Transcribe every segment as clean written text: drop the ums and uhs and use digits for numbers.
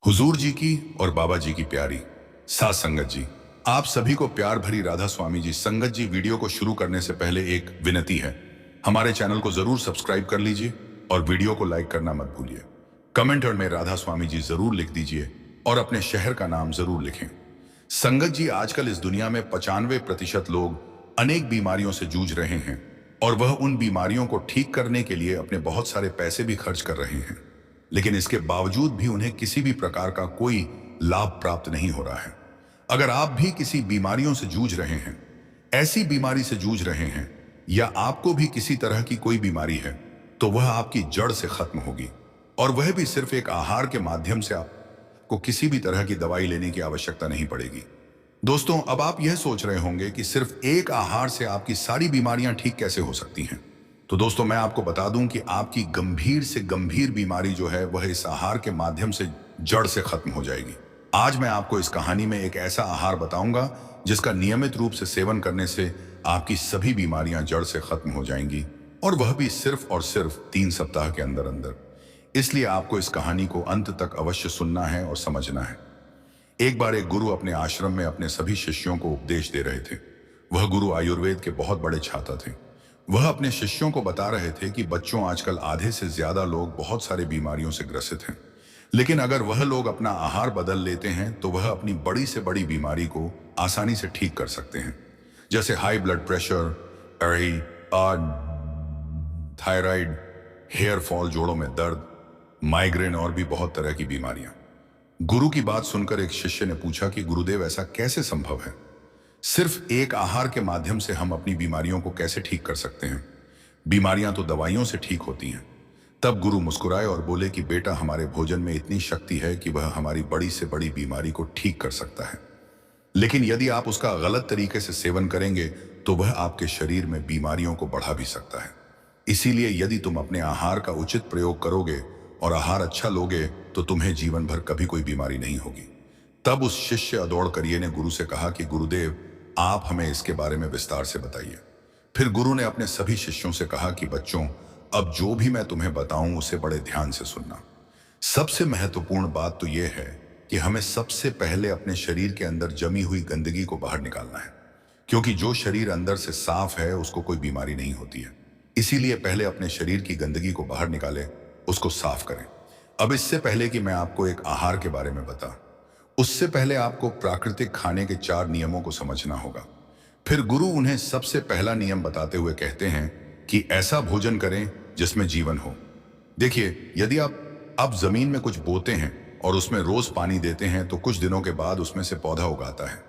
हुजूर जी की और बाबा जी की प्यारी साथ संगत जी, आप सभी को प्यार भरी राधा स्वामी जी संगत जी। वीडियो को शुरू करने से पहले एक विनती है, हमारे चैनल को जरूर सब्सक्राइब कर लीजिए और वीडियो को लाइक करना मत भूलिए। कमेंट में राधा स्वामी जी जरूर लिख दीजिए और अपने शहर का नाम जरूर लिखें। संगत जी, आजकल इस दुनिया में 95% लोग अनेक बीमारियों से जूझ रहे हैं और वह उन बीमारियों को ठीक करने के लिए अपने बहुत सारे पैसे भी खर्च कर रहे हैं, लेकिन इसके बावजूद भी उन्हें किसी भी प्रकार का कोई लाभ प्राप्त नहीं हो रहा है। अगर आप भी किसी बीमारियों से जूझ रहे हैं, ऐसी बीमारी से जूझ रहे हैं, या आपको भी किसी तरह की कोई बीमारी है, तो वह आपकी जड़ से खत्म होगी, और वह भी सिर्फ एक आहार के माध्यम से। आपको किसी भी तरह की दवाई लेने की आवश्यकता नहीं पड़ेगी। दोस्तों, अब आप यह सोच रहे होंगे कि सिर्फ एक आहार से आपकी सारी बीमारियां ठीक कैसे हो सकती हैं। तो दोस्तों, मैं आपको बता दूं कि आपकी गंभीर से गंभीर बीमारी जो है वह इस आहार के माध्यम से जड़ से खत्म हो जाएगी। आज मैं आपको इस कहानी में एक ऐसा आहार बताऊंगा जिसका नियमित रूप से सेवन करने से आपकी सभी बीमारियां जड़ से खत्म हो जाएंगी, और वह भी सिर्फ और सिर्फ 3 सप्ताह के अंदर अंदर। इसलिए आपको इस कहानी को अंत तक अवश्य सुनना है और समझना है। एक बार एक गुरु अपने आश्रम में अपने सभी शिष्यों को उपदेश दे रहे थे। वह गुरु आयुर्वेद के बहुत बड़े छात्र थे। वह अपने शिष्यों को बता रहे थे कि बच्चों, आजकल आधे से ज्यादा लोग बहुत सारी बीमारियों से ग्रसित हैं, लेकिन अगर वह लोग अपना आहार बदल लेते हैं तो वह अपनी बड़ी से बड़ी बीमारी को आसानी से ठीक कर सकते हैं, जैसे high blood pressure, thyroid, hair fall, जोड़ों में दर्द, माइग्रेन और भी बहुत तरह की बीमारियां। गुरु की बात सुनकर एक शिष्य ने पूछा कि गुरुदेव, ऐसा कैसे संभव है? सिर्फ एक आहार के माध्यम से हम अपनी बीमारियों को कैसे ठीक कर सकते हैं? बीमारियां तो दवाइयों से ठीक होती हैं। तब गुरु मुस्कुराए और बोले कि बेटा, हमारे भोजन में इतनी शक्ति है कि वह हमारी बड़ी से बड़ी बीमारी को ठीक कर सकता है, लेकिन यदि आप उसका गलत तरीके से सेवन करेंगे तो वह आपके शरीर में बीमारियों को बढ़ा भी सकता है। इसीलिए यदि तुम अपने आहार का उचित प्रयोग करोगे और आहार अच्छा लोगे तो तुम्हें जीवन भर कभी कोई बीमारी नहीं होगी। तब उस शिष्य अदौड़ करिए ने गुरु से कहा कि गुरुदेव, आप हमें इसके बारे में विस्तार से बताइए। फिर गुरु ने अपने सभी शिष्यों से कहा कि बच्चों, अब जो भी मैं तुम्हें बताऊं उसे बड़े ध्यान से सुनना। सबसे महत्वपूर्ण बात तो यह है कि हमें सबसे पहले अपने शरीर के अंदर जमी हुई गंदगी को बाहर निकालना है, क्योंकि जो शरीर अंदर से साफ है उसको कोई बीमारी नहीं होती है। इसीलिए पहले अपने शरीर की गंदगी को बाहर निकालें, उसको साफ करें। अब इससे पहले कि मैं आपको एक आहार के बारे में बता, उससे पहले आपको प्राकृतिक खाने के 4 नियमों को समझना होगा। फिर गुरु उन्हें सबसे पहला नियम बताते हुए कहते हैं कि ऐसा भोजन करें जिसमें जीवन हो। देखिए, यदि आप अब जमीन में कुछ बोते हैं और उसमें रोज पानी देते हैं तो कुछ दिनों के बाद उसमें से पौधा उगाता है।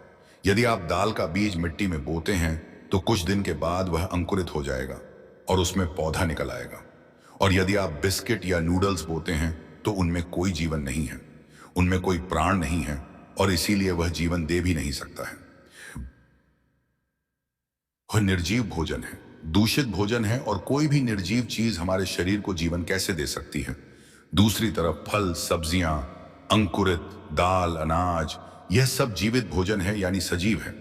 यदि आप दाल का बीज मिट्टी में बोते हैं तो कुछ दिन के बाद वह अंकुरित हो जाएगा और उसमें पौधा निकल आएगा। और यदि आप बिस्किट या नूडल्स बोते हैं तो उनमें कोई जीवन नहीं है, उनमें कोई प्राण नहीं है, और इसीलिए वह जीवन दे भी नहीं सकता है। वह निर्जीव भोजन है, दूषित भोजन है, और कोई भी निर्जीव चीज हमारे शरीर को जीवन कैसे दे सकती है? दूसरी तरफ फल, सब्जियां, अंकुरित दाल, अनाज, यह सब जीवित भोजन है, यानी सजीव है।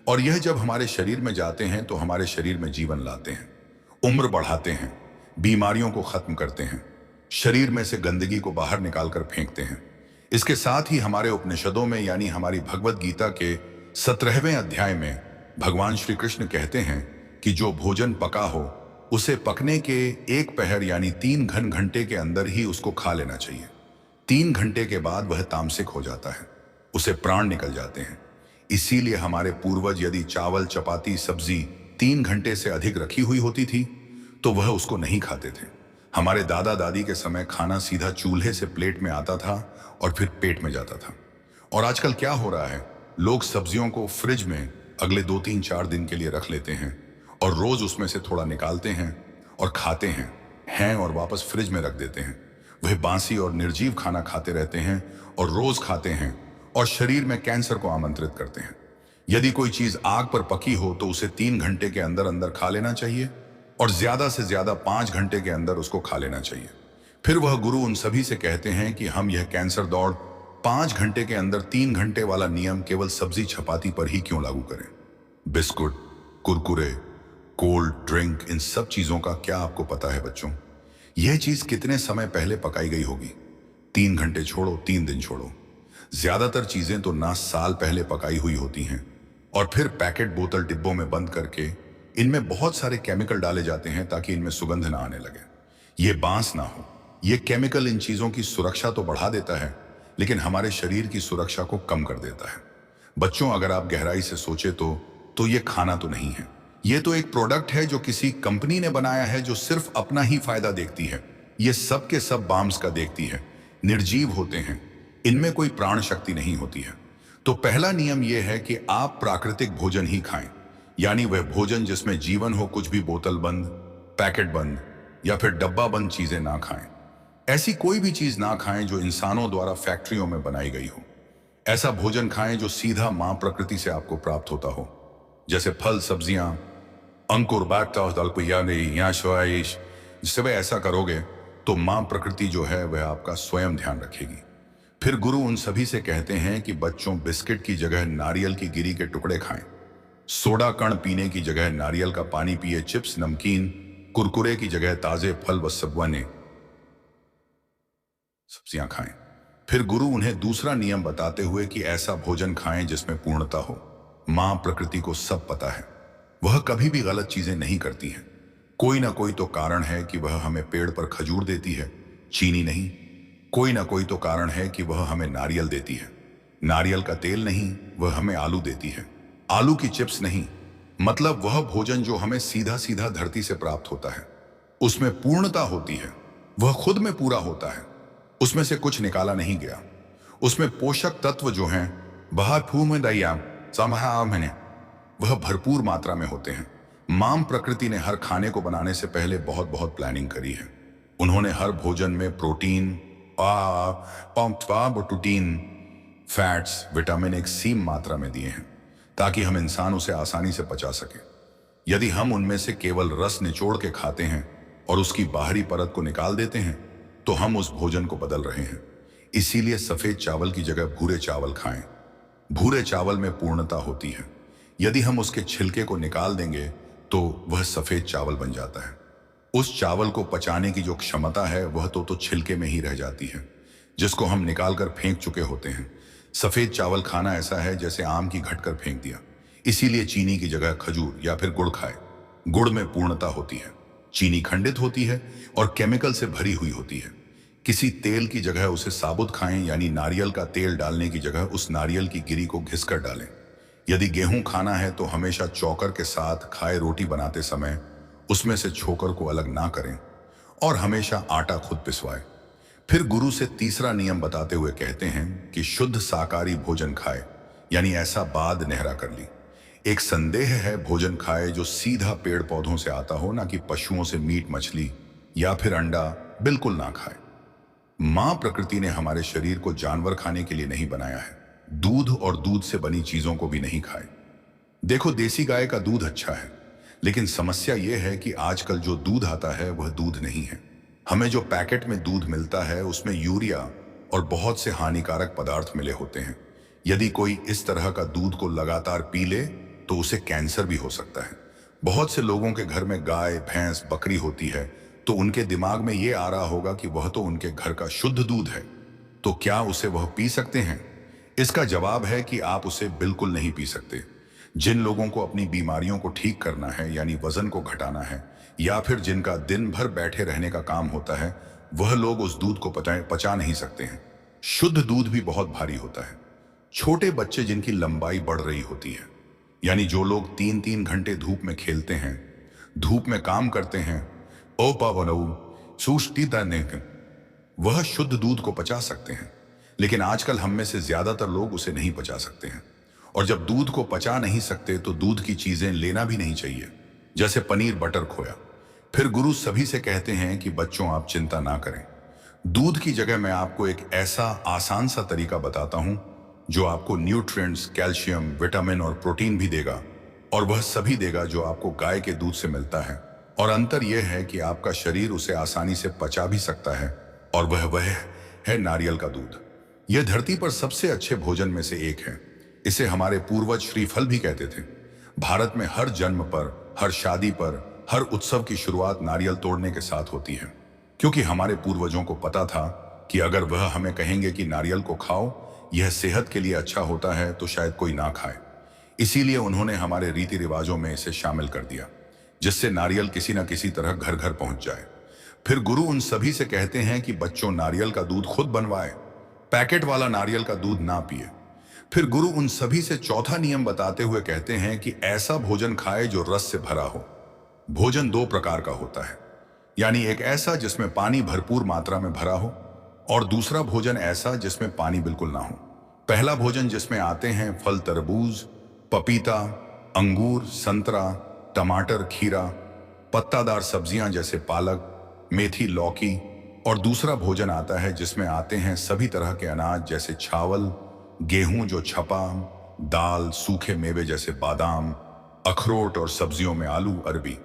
और यह जब हमारे शरीर में जाते हैं तो हमारे शरीर में जीवन लाते हैं, उम्र बढ़ाते हैं, बीमारियों को खत्म करते हैं, शरीर में से गंदगी को बाहर निकालकर फेंकते हैं। इसके साथ ही हमारे उपनिषदों में, यानी हमारी भगवत गीता के 17वें अध्याय में भगवान श्री कृष्ण कहते हैं कि जो भोजन पका हो उसे पकने के 1 पहर यानी 3 घंटे के अंदर ही उसको खा लेना चाहिए। 3 घंटे के बाद वह तामसिक हो जाता है, उसे प्राण निकल जाते हैं। इसीलिए हमारे पूर्वज यदि चावल, चपाती, सब्जी 3 घंटे से अधिक रखी हुई होती थी तो वह उसको नहीं खाते थे। हमारे दादा दादी के समय खाना सीधा चूल्हे से प्लेट में आता था और फिर पेट में जाता था। और आजकल क्या हो रहा है, लोग सब्जियों को फ्रिज में अगले 2-3-4 दिन के लिए रख लेते हैं और रोज उसमें से थोड़ा निकालते हैं और खाते हैं और वापस फ्रिज में रख देते हैं। वह बासी और निर्जीव खाना खाते रहते हैं और रोज खाते हैं और शरीर में कैंसर को आमंत्रित करते हैं। यदि कोई चीज आग पर पकी हो तो उसे 3 घंटे के अंदर अंदर खा लेना चाहिए और ज्यादा से ज्यादा 5 घंटे के अंदर उसको खा लेना चाहिए। फिर वह गुरु उन सभी से कहते हैं कि हम यह कैंसर दौड़ 5 घंटे के अंदर 3 घंटे वाला नियम केवल सब्जी चपाती पर ही क्यों लागू करें? बिस्कुट, कुरकुरे, कोल्ड ड्रिंक, इन सब चीजों का क्या आपको पता है बच्चों? यह चीज कितने समय पहले पकाई गई होगी? 3 घंटे छोड़ो, 3 दिन छोड़ो, ज्यादातर चीजें तो ना साल पहले पकाई हुई होती हैं और फिर पैकेट बोतल डिब्बों में बंद करके इनमें बहुत सारे केमिकल डाले जाते हैं ताकि इनमें सुगंध ना आने लगे, ये बांस ना हो। ये केमिकल इन चीजों की सुरक्षा तो बढ़ा देता है लेकिन हमारे शरीर की सुरक्षा को कम कर देता है। बच्चों, अगर आप गहराई से सोचे तो ये खाना तो नहीं है, ये तो एक प्रोडक्ट है जो किसी कंपनी ने बनाया है जो सिर्फ अपना ही फायदा देखती है। ये सब के सब बाम्स का देखती है, निर्जीव होते हैं, इनमें कोई प्राण शक्ति नहीं होती है। तो पहला नियम यह है कि आप प्राकृतिक भोजन ही खाएं, यानी वह भोजन जिसमें जीवन हो। कुछ भी बोतल बंद, पैकेट बंद या फिर डब्बा बंद चीजें ना खाएं। ऐसी कोई भी चीज ना खाएं जो इंसानों द्वारा फैक्ट्रियों में बनाई गई हो। ऐसा भोजन खाएं जो सीधा मां प्रकृति से आपको प्राप्त होता हो, जैसे फल, सब्जियां, अंकुर, जिससे वह ऐसा करोगे तो मां प्रकृति जो है वह आपका स्वयं ध्यान रखेगी। फिर गुरु उन सभी से कहते हैं कि बच्चों, बिस्किट की जगह नारियल की गिरी के टुकड़े खाएं, सोडा कण पीने की जगह नारियल का पानी पिए, चिप्स, नमकीन, कुरकुरे की जगह ताजे फल व सब्जियां खाएं। फिर गुरु उन्हें दूसरा नियम बताते हुए कि ऐसा भोजन खाएं जिसमें पूर्णता हो। मां प्रकृति को सब पता है, वह कभी भी गलत चीजें नहीं करती है। कोई ना कोई तो कारण है कि वह हमें पेड़ पर खजूर देती है, चीनी नहीं। कोई ना कोई तो कारण है कि वह हमें नारियल देती है, नारियल का तेल नहीं। वह हमें आलू देती है, आलू की चिप्स नहीं। मतलब वह भोजन जो हमें सीधा सीधा धरती से प्राप्त होता है उसमें पूर्णता होती है, वह खुद में पूरा होता है, उसमें से कुछ निकाला नहीं गया। उसमें पोषक तत्व जो हैं वह भरपूर मात्रा में होते हैं। मां प्रकृति ने हर खाने को बनाने से पहले बहुत बहुत प्लानिंग करी है। उन्होंने हर भोजन में प्रोटीन, फैट्स, विटामिन एक सीम मात्रा में दिए हैं ताकि हम इंसान उसे आसानी से पचा सके। यदि हम उनमें से केवल रस निचोड़ के खाते हैं और उसकी बाहरी परत को निकाल देते हैं तो हम उस भोजन को बदल रहे हैं। इसीलिए सफेद चावल की जगह भूरे चावल खाएं। भूरे चावल में पूर्णता होती है। यदि हम उसके छिलके को निकाल देंगे तो वह सफेद चावल बन जाता है। उस चावल को पचाने की जो क्षमता है वह तो छिलके में ही रह जाती है, जिसको हम निकाल कर फेंक चुके होते हैं। सफेद चावल खाना ऐसा है जैसे आम की घट कर फेंक दिया। इसीलिए चीनी की जगह खजूर या फिर गुड़ खाए। गुड़ में पूर्णता होती है, चीनी खंडित होती है और केमिकल से भरी हुई होती है। किसी तेल की जगह उसे साबुत खाएं, यानी नारियल का तेल डालने की जगह उस नारियल की गिरी को घिसकर डालें। यदि गेहूं खाना है तो हमेशा चौकर के साथ खाए। रोटी बनाते समय उसमें से छोकर को अलग ना करें और हमेशा आटा खुद पिसवाएं। फिर गुरु से तीसरा नियम बताते हुए कहते हैं कि शुद्ध शाकाहारी भोजन खाए, यानी ऐसा बाद नेहरा कर ली। एक संदेह है, भोजन खाए जो सीधा पेड़ पौधों से आता हो, ना कि पशुओं से मीट, मछली या फिर अंडा बिल्कुल ना खाए। मां प्रकृति ने हमारे शरीर को जानवर खाने के लिए नहीं बनाया है। दूध और दूध से बनी चीजों को भी नहीं खाए। देखो, देसी गाय का दूध अच्छा है, लेकिन समस्या यह है कि आजकल जो दूध आता है वह दूध नहीं है। हमें जो पैकेट में दूध मिलता है उसमें यूरिया और बहुत से हानिकारक पदार्थ मिले होते हैं। यदि कोई इस तरह का दूध को लगातार पी ले तो उसे कैंसर भी हो सकता है। बहुत से लोगों के घर में गाय, भैंस, बकरी होती है तो उनके दिमाग में ये आ रहा होगा कि वह तो उनके घर का शुद्ध दूध है, तो क्या उसे वह पी सकते हैं? इसका जवाब है कि आप उसे बिल्कुल नहीं पी सकते। जिन लोगों को अपनी बीमारियों को ठीक करना है, यानी वजन को घटाना है, या फिर जिनका दिन भर बैठे रहने का काम होता है, वह लोग उस दूध को पचा नहीं सकते हैं। शुद्ध दूध भी बहुत भारी होता है। छोटे बच्चे जिनकी लंबाई बढ़ रही होती है, यानी जो लोग 3-3 घंटे धूप में खेलते हैं, धूप में काम करते हैं, वह शुद्ध दूध को पचा सकते हैं। लेकिन आजकल हम में से ज्यादातर लोग उसे नहीं पचा सकते हैं। और जब दूध को पचा नहीं सकते तो दूध की चीजें लेना भी नहीं चाहिए, जैसे पनीर, बटर, खोया। फिर गुरु सभी से कहते हैं कि बच्चों, आप चिंता ना करें। दूध की जगह मैं आपको एक ऐसा आसान सा तरीका बताता हूं जो आपको न्यूट्रिएंट्स, कैल्शियम, विटामिन और प्रोटीन भी देगा, और वह सभी देगा जो आपको गाय के दूध से मिलता है। और अंतर यह है कि आपका शरीर उसे आसानी से पचा भी सकता है, और वह है नारियल का दूध। यह धरती पर सबसे अच्छे भोजन में से एक है। इसे हमारे पूर्वज श्रीफल भी कहते थे। भारत में हर जन्म पर, हर शादी पर, हर उत्सव की शुरुआत नारियल तोड़ने के साथ होती है, क्योंकि हमारे पूर्वजों को पता था कि अगर वह हमें कहेंगे कि नारियल को खाओ यह सेहत के लिए अच्छा होता है तो शायद कोई ना खाए। इसीलिए उन्होंने हमारे रीति रिवाजों में इसे शामिल कर दिया, जिससे नारियल किसी न किसी तरह घर घर पहुंच जाए। फिर गुरु उन सभी से कहते हैं कि बच्चों नारियल का दूध खुद बनवाए, पैकेट वाला नारियल का दूध ना पिए। फिर गुरु उन सभी से चौथा नियम बताते हुए कहते हैं कि ऐसा भोजन खाए जो रस से भरा हो। भोजन दो प्रकार का होता है, यानी एक ऐसा जिसमें पानी भरपूर मात्रा में भरा हो, और दूसरा भोजन ऐसा जिसमें पानी बिल्कुल ना हो। पहला भोजन जिसमें आते हैं फल तरबूज, पपीता, अंगूर, संतरा, टमाटर, खीरा, पत्तादार सब्जियां जैसे पालक, मेथी, लौकी। और दूसरा भोजन आता है जिसमें आते हैं सभी तरह के अनाज जैसे चावल, गेहूं जो छपा, दाल, सूखे मेवे जैसे बादाम, अखरोट और सब्जियों में आलू, अरबी।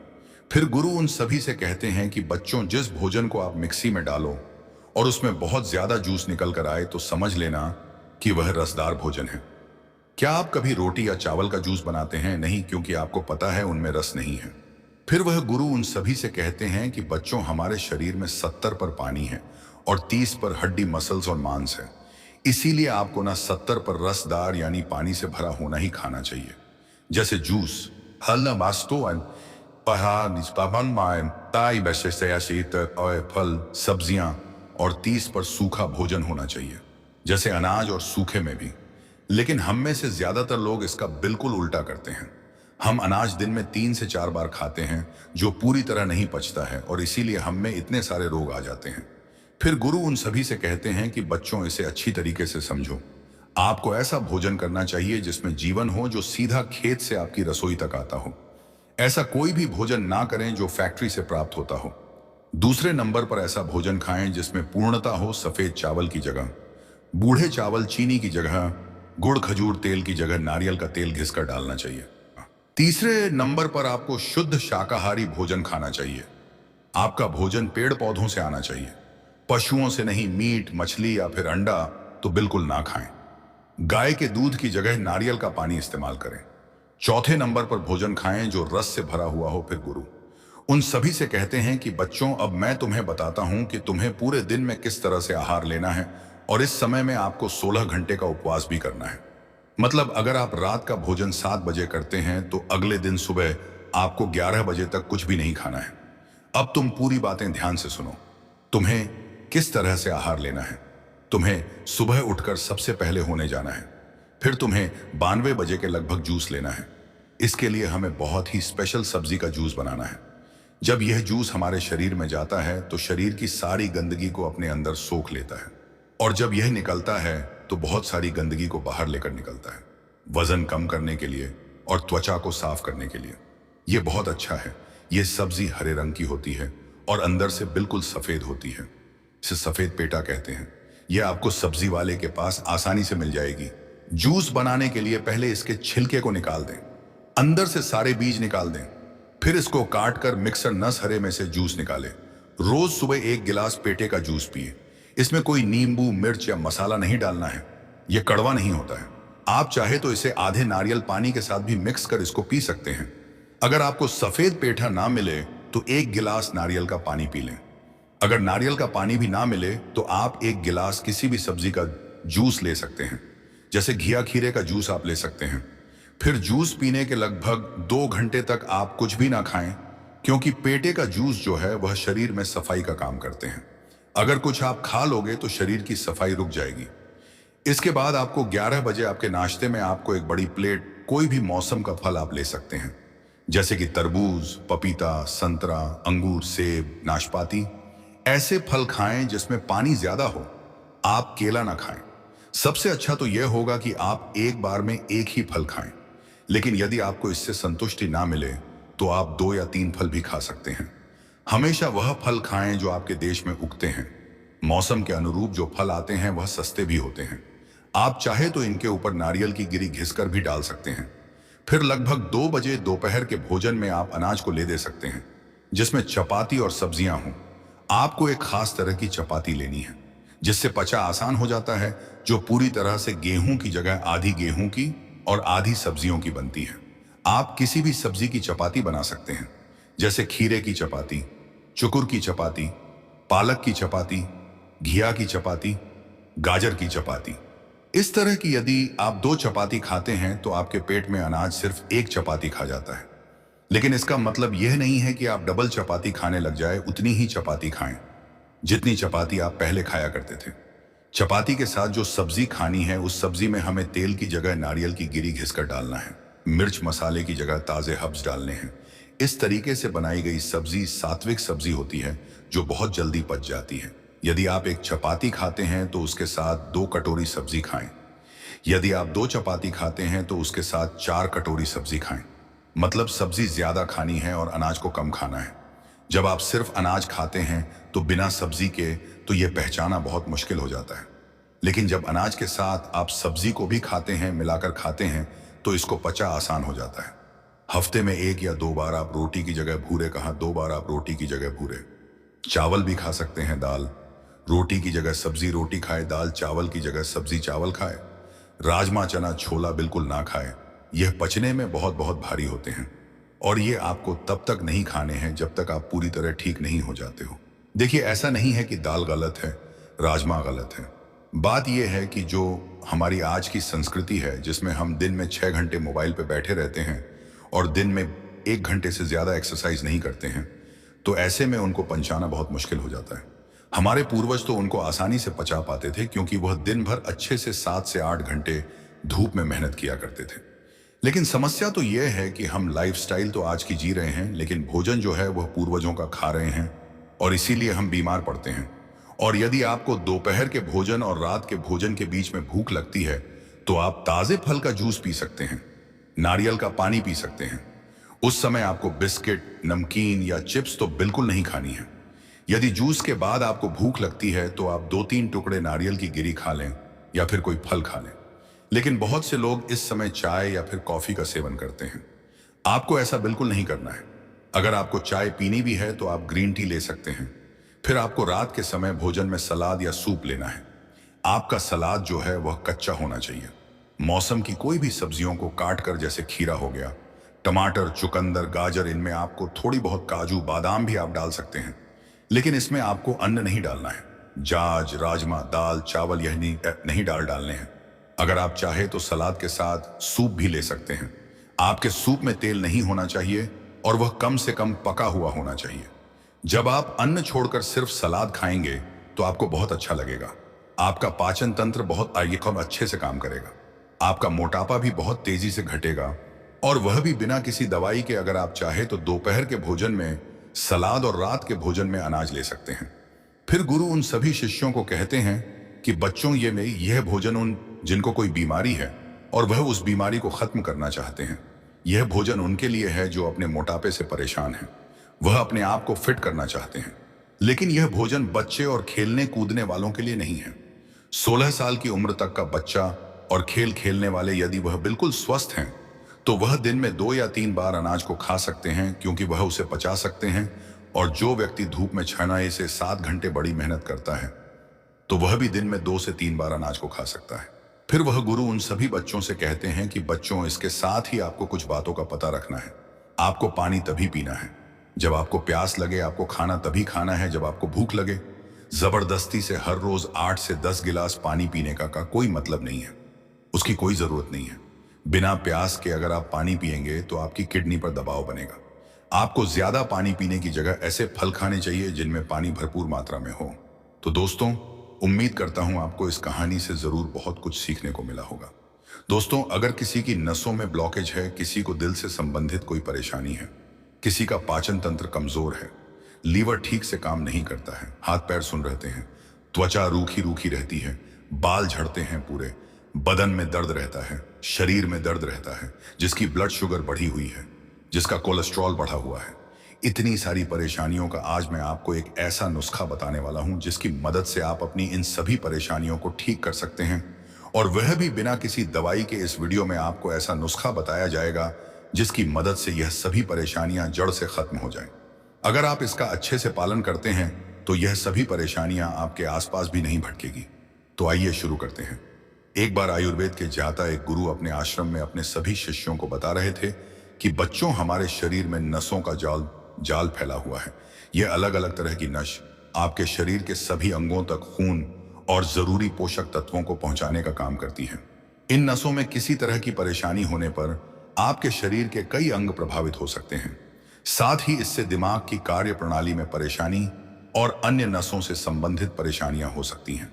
फिर गुरु उन सभी से कहते हैं कि बच्चों जिस भोजन को आप मिक्सी में डालो और उसमें बहुत ज्यादा जूस निकल कर आए तो समझ लेना कि वह रसदार भोजन है। क्या आप कभी रोटी या चावल का जूस बनाते हैं? नहीं, क्योंकि आपको पता है उनमें रस नहीं है। फिर वह गुरु उन सभी से कहते हैं कि बच्चों हमारे शरीर में 70 पर पानी है और 30 पर हड्डी, मसल्स और मांस है। इसीलिए आपको ना 70 पर रसदार यानी पानी से भरा होना ही खाना चाहिए, जैसे जूस, हल मास्टोन, फल, सब्जियां, और 30 पर सूखा भोजन होना चाहिए, जैसे अनाज और सूखे में भी। लेकिन हम में से ज्यादातर लोग इसका बिल्कुल उल्टा करते हैं। हम अनाज दिन में 3 से 4 बार खाते हैं, जो पूरी तरह नहीं पचता है, और इसीलिए हम में इतने सारे रोग आ जाते हैं। फिर गुरु उन सभी से कहते हैं कि बच्चों इसे अच्छी तरीके से समझो। आपको ऐसा भोजन करना चाहिए जिसमें जीवन हो, जो सीधा खेत से आपकी रसोई तक आता हो। ऐसा कोई भी भोजन ना करें जो फैक्ट्री से प्राप्त होता हो। दूसरे नंबर पर ऐसा भोजन खाएं जिसमें पूर्णता हो, सफेद चावल की जगह बूढ़े चावल, चीनी की जगह गुड़, खजूर तेल की जगह नारियल का तेल घिसकर डालना चाहिए। तीसरे नंबर पर आपको शुद्ध शाकाहारी भोजन खाना चाहिए। आपका भोजन पेड़ पौधों से आना चाहिए, पशुओं से नहीं। मीट, मछली या फिर अंडा तो बिल्कुल ना खाएं। गाय के दूध की जगह नारियल का पानी इस्तेमाल करें। चौथे नंबर पर भोजन खाएं जो रस से भरा हुआ हो। फिर गुरु उन सभी से कहते हैं कि बच्चों अब मैं तुम्हें बताता हूं कि तुम्हें पूरे दिन में किस तरह से आहार लेना है, और इस समय में आपको 16 घंटे का उपवास भी करना है। मतलब अगर आप रात का भोजन 7 बजे करते हैं तो अगले दिन सुबह आपको 11 बजे तक कुछ भी नहीं खाना है। अब तुम पूरी बातें ध्यान से सुनो। तुम्हें किस तरह से आहार लेना है। तुम्हें सुबह उठकर सबसे पहले होने जाना है। फिर तुम्हें 92 बजे के लगभग जूस लेना है। इसके लिए हमें बहुत ही स्पेशल सब्जी का जूस बनाना है। जब यह जूस हमारे शरीर में जाता है तो शरीर की सारी गंदगी को अपने अंदर सोख लेता है, और जब यह निकलता है तो बहुत सारी गंदगी को बाहर लेकर निकलता है, वजन कम करने के लिए और त्वचा को साफ करने के लिए। यह बहुत अच्छा है। यह सब्जी हरे रंग की होती है और अंदर से बिल्कुल सफेद होती है। इसे सफेद पेटा कहते हैं। यह आपको सब्जी वाले के पास आसानी से मिल जाएगी। जूस बनाने के लिए पहले इसके छिलके को निकाल दें, अंदर से सारे बीज निकाल दें। फिर इसको काट कर मिक्सर नस हरे में से जूस निकालें। रोज सुबह 1 गिलास पेटे का जूस पिए। इसमें कोई नींबू, मिर्च या मसाला नहीं डालना है। यह कड़वा नहीं होता है। आप चाहे तो इसे आधे नारियल पानी के साथ भी मिक्स कर इसको पी सकते हैं। अगर आपको सफेद पेठा ना मिले तो 1 गिलास नारियल का पानी पी लें। अगर नारियल का पानी भी ना मिले तो आप 1 गिलास किसी भी सब्जी का जूस ले सकते हैं, जैसे घिया खीरे का जूस आप ले सकते हैं। फिर जूस पीने के लगभग 2 घंटे तक आप कुछ भी ना खाएं, क्योंकि पेटे का जूस जो है वह शरीर में सफाई का काम करते हैं। अगर कुछ आप खा लोगे तो शरीर की सफाई रुक जाएगी। इसके बाद आपको 11 बजे आपके नाश्ते में आपको एक बड़ी प्लेट कोई भी मौसम का फल आप ले सकते हैं, जैसे कि तरबूज, पपीता, संतरा, अंगूर, सेब, नाशपाती। ऐसे फल खाएं जिसमें पानी ज्यादा हो। आप केला ना खाएं। सबसे अच्छा तो यह होगा कि आप एक बार में एक ही फल खाएं, लेकिन यदि आपको इससे संतुष्टि ना मिले तो आप 2 या 3 फल भी खा सकते हैं। हमेशा वह फल खाएं जो आपके देश में उगते हैं। मौसम के अनुरूप जो फल आते हैं वह सस्ते भी होते हैं। आप चाहे तो इनके ऊपर नारियल की गिरी घिसकर भी डाल सकते हैं। फिर लगभग 2 बजे दोपहर के भोजन में आप अनाज को ले दे सकते हैं, जिसमें चपाती और सब्जियां हों। आपको एक खास तरह की चपाती लेनी है, जिससे पचा आसान हो जाता है, जो पूरी तरह से गेहूं की जगह आधी गेहूं की और आधी सब्जियों की बनती है। आप किसी भी सब्जी की चपाती बना सकते हैं, जैसे खीरे की चपाती, चुकुर की चपाती, पालक की चपाती, घिया की चपाती, गाजर की चपाती। इस तरह की यदि आप 2 चपाती खाते हैं तो आपके पेट में अनाज सिर्फ 1 चपाती खा जाता है। लेकिन इसका मतलब यह नहीं है कि आप डबल चपाती खाने लग जाए, उतनी ही चपाती खाएं जितनी चपाती आप पहले खाया करते थे। चपाती के साथ जो सब्जी खानी है, उस सब्जी में हमें तेल की जगह नारियल की गिरी घिसकर डालना है, मिर्च मसाले की जगह ताजे हर्ब्स डालने हैं। इस तरीके से बनाई गई सब्जी सात्विक सब्जी होती है जो बहुत जल्दी पच जाती है। यदि आप 1 चपाती खाते हैं तो उसके साथ 2 कटोरी सब्जी खाएं। यदि आप 2 चपाती खाते हैं तो उसके साथ 4 कटोरी सब्जी खाएं। मतलब सब्जी ज्यादा खानी है और अनाज को कम खाना है। जब आप सिर्फ अनाज खाते हैं तो बिना सब्जी के तो यह पहचाना बहुत मुश्किल हो जाता है। लेकिन जब अनाज के साथ आप सब्जी को भी खाते हैं, मिलाकर खाते हैं, तो इसको पचा आसान हो जाता है। हफ्ते में 1 या 2 बार आप रोटी की जगह भूरे, कहा 2 बार आप रोटी की जगह भूरे चावल भी खा सकते हैं। दाल रोटी की जगह सब्जी रोटी खाए, दाल चावल की जगह सब्जी चावल खाए। राजमा चना छोला बिल्कुल ना खाए, यह पचने में बहुत बहुत भारी होते हैं और ये आपको तब तक नहीं खाने हैं जब तक आप पूरी तरह ठीक नहीं हो जाते हो। देखिए, ऐसा नहीं है कि दाल गलत है, राजमा गलत है। बात यह है कि जो हमारी आज की संस्कृति है, जिसमें हम दिन में 6 घंटे मोबाइल पे बैठे रहते हैं और दिन में 1 घंटे से ज्यादा एक्सरसाइज नहीं करते हैं, तो ऐसे में उनको पचाना बहुत मुश्किल हो जाता है। हमारे पूर्वज तो उनको आसानी से पचा पाते थे क्योंकि वह दिन भर अच्छे से 7 से 8 घंटे धूप में मेहनत किया करते थे। लेकिन समस्या तो यह है कि हम लाइफस्टाइल तो आज की जी रहे हैं, लेकिन भोजन जो है वह पूर्वजों का खा रहे हैं और इसीलिए हम बीमार पड़ते हैं। और यदि आपको दोपहर के भोजन और रात के भोजन के बीच में भूख लगती है तो आप ताजे फल का जूस पी सकते हैं, नारियल का पानी पी सकते हैं। उस समय आपको बिस्किट, नमकीन या चिप्स तो बिल्कुल नहीं खानी है। यदि जूस के बाद आपको भूख लगती है तो आप 2-3 टुकड़े नारियल की गिरी खा लें या फिर कोई फल खा लें। लेकिन बहुत से लोग इस समय चाय या फिर कॉफी का सेवन करते हैं। आपको ऐसा बिल्कुल नहीं करना है। अगर आपको चाय पीनी भी है तो आप ग्रीन टी ले सकते हैं। फिर आपको रात के समय भोजन में सलाद या सूप लेना है। आपका सलाद जो है वह कच्चा होना चाहिए। मौसम की कोई भी सब्जियों को काट कर, जैसे खीरा हो गया, टमाटर, चुकंदर, गाजर, इनमें आपको थोड़ी बहुत काजू, बादाम भी आप डाल सकते हैं। लेकिन इसमें आपको अन्न नहीं डालना है। जाज, राजमा, दाल, चावल यह नहीं डालने हैं। अगर आप चाहे तो सलाद के साथ सूप भी ले सकते हैं। आपके सूप में तेल नहीं होना चाहिए और वह कम से कम पका हुआ होना चाहिए। जब आप अन्न छोड़कर सिर्फ सलाद खाएंगे तो आपको बहुत अच्छा लगेगा। आपका पाचन तंत्र बहुत अच्छे से काम करेगा। आपका मोटापा भी बहुत तेजी से घटेगा और वह भी बिना किसी दवाई के। अगर आप चाहे तो दोपहर के भोजन में सलाद और रात के भोजन में अनाज ले सकते हैं। फिर गुरु उन सभी शिष्यों को कहते हैं कि बच्चों, यह भोजन उन जिनको कोई बीमारी है और वह उस बीमारी को खत्म करना चाहते हैं। यह भोजन उनके लिए है जो अपने मोटापे से परेशान हैं। वह अपने आप को फिट करना चाहते हैं। लेकिन यह भोजन बच्चे और खेलने कूदने वालों के लिए नहीं है। 16 साल की उम्र तक का बच्चा और खेल खेलने वाले, यदि वह बिल्कुल स्वस्थ हैं तो वह दिन में 2 या 3 बार अनाज को खा सकते हैं क्योंकि वह उसे पचा सकते हैं। और जो व्यक्ति धूप में 6 से 7 घंटे बड़ी मेहनत करता है तो वह भी दिन में 2 से 3 बार अनाज को खा सकता है। फिर वह गुरु उन सभी बच्चों से कहते हैं कि बच्चों, इसके साथ ही आपको कुछ बातों का पता रखना है। आपको पानी तभी पीना है जब आपको प्यास लगे, आपको खाना तभी खाना है जब आपको भूख लगे। जबरदस्ती से हर रोज 8 से 10 गिलास पानी पीने का कोई मतलब नहीं है, उसकी कोई जरूरत नहीं है। बिना प्यास के अगर आप पानी पिएंगे तो आपकी किडनी पर दबाव बनेगा। आपको ज्यादा पानी पीने की जगह ऐसे फल खाने चाहिए जिनमें पानी भरपूर मात्रा में हो। तो दोस्तों, उम्मीद करता हूं आपको इस कहानी से जरूर बहुत कुछ सीखने को मिला होगा। दोस्तों, अगर किसी की नसों में ब्लॉकेज है, किसी को दिल से संबंधित कोई परेशानी है, किसी का पाचन तंत्र कमजोर है, लीवर ठीक से काम नहीं करता है, हाथ पैर सुन रहते हैं, त्वचा रूखी रूखी रहती है, बाल झड़ते हैं, पूरे बदन में दर्द रहता है, शरीर में दर्द रहता है, जिसकी ब्लड शुगर बढ़ी हुई है, जिसका कोलेस्ट्रॉल बढ़ा हुआ है, इतनी सारी परेशानियों का आज मैं आपको एक ऐसा नुस्खा बताने वाला हूं जिसकी मदद से आप अपनी इन सभी परेशानियों को ठीक कर सकते हैं। और वह भी बिना किसी दवाई के। इस वीडियो में आपको ऐसा नुस्खा बताया जाएगा जिसकी मदद से यह सभी परेशानियां जड़ से खत्म हो जाएं। अगर आप इसका अच्छे से पालन करते हैं तो यह सभी परेशानियां आपके आसपास भी नहीं भटकेगी। तो आइए शुरू करते हैं। एक बार आयुर्वेद के ज्ञाता एक गुरु अपने आश्रम में अपने सभी शिष्यों को बता रहे थे कि बच्चों, हमारे शरीर में नसों का जाल फैला हुआ है। यह अलग अलग तरह की नस आपके शरीर के सभी अंगों तक खून और जरूरी पोषक तत्वों को पहुंचाने का काम करती है। इन नसों में किसी तरह की परेशानी होने पर आपके शरीर के कई अंग प्रभावित हो सकते हैं। साथ ही इससे दिमाग की कार्य प्रणाली में परेशानी और अन्य नसों से संबंधित परेशानियां हो सकती हैं।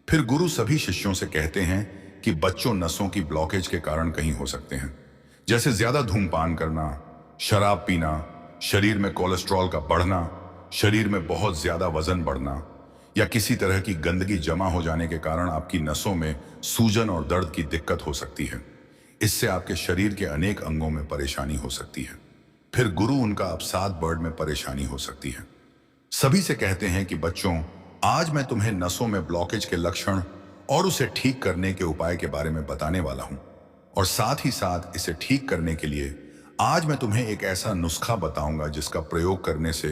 फिर गुरु सभी शिष्यों से कहते हैं कि बच्चों नसों की ब्लॉकेज के कारण कहीं हो सकते हैं, जैसे ज्यादा धूमपान करना, शराब पीना, शरीर में कोलेस्ट्रॉल का बढ़ना, शरीर में बहुत ज्यादा वजन बढ़ना या किसी तरह की गंदगी जमा हो जाने के कारण आपकी नसों में सूजन और दर्द की दिक्कत हो सकती है। इससे आपके शरीर के अनेक अंगों में परेशानी हो सकती है। फिर गुरु उनका अवसाद बर्ड में परेशानी हो सकती है। सभी से कहते हैं कि बच्चों, आज मैं तुम्हें नसों में ब्लॉकेज के लक्षण और उसे ठीक करने के उपाय के बारे में बताने वाला हूं। और साथ ही साथ इसे ठीक करने के लिए आज मैं तुम्हें एक ऐसा नुस्खा बताऊंगा जिसका प्रयोग करने से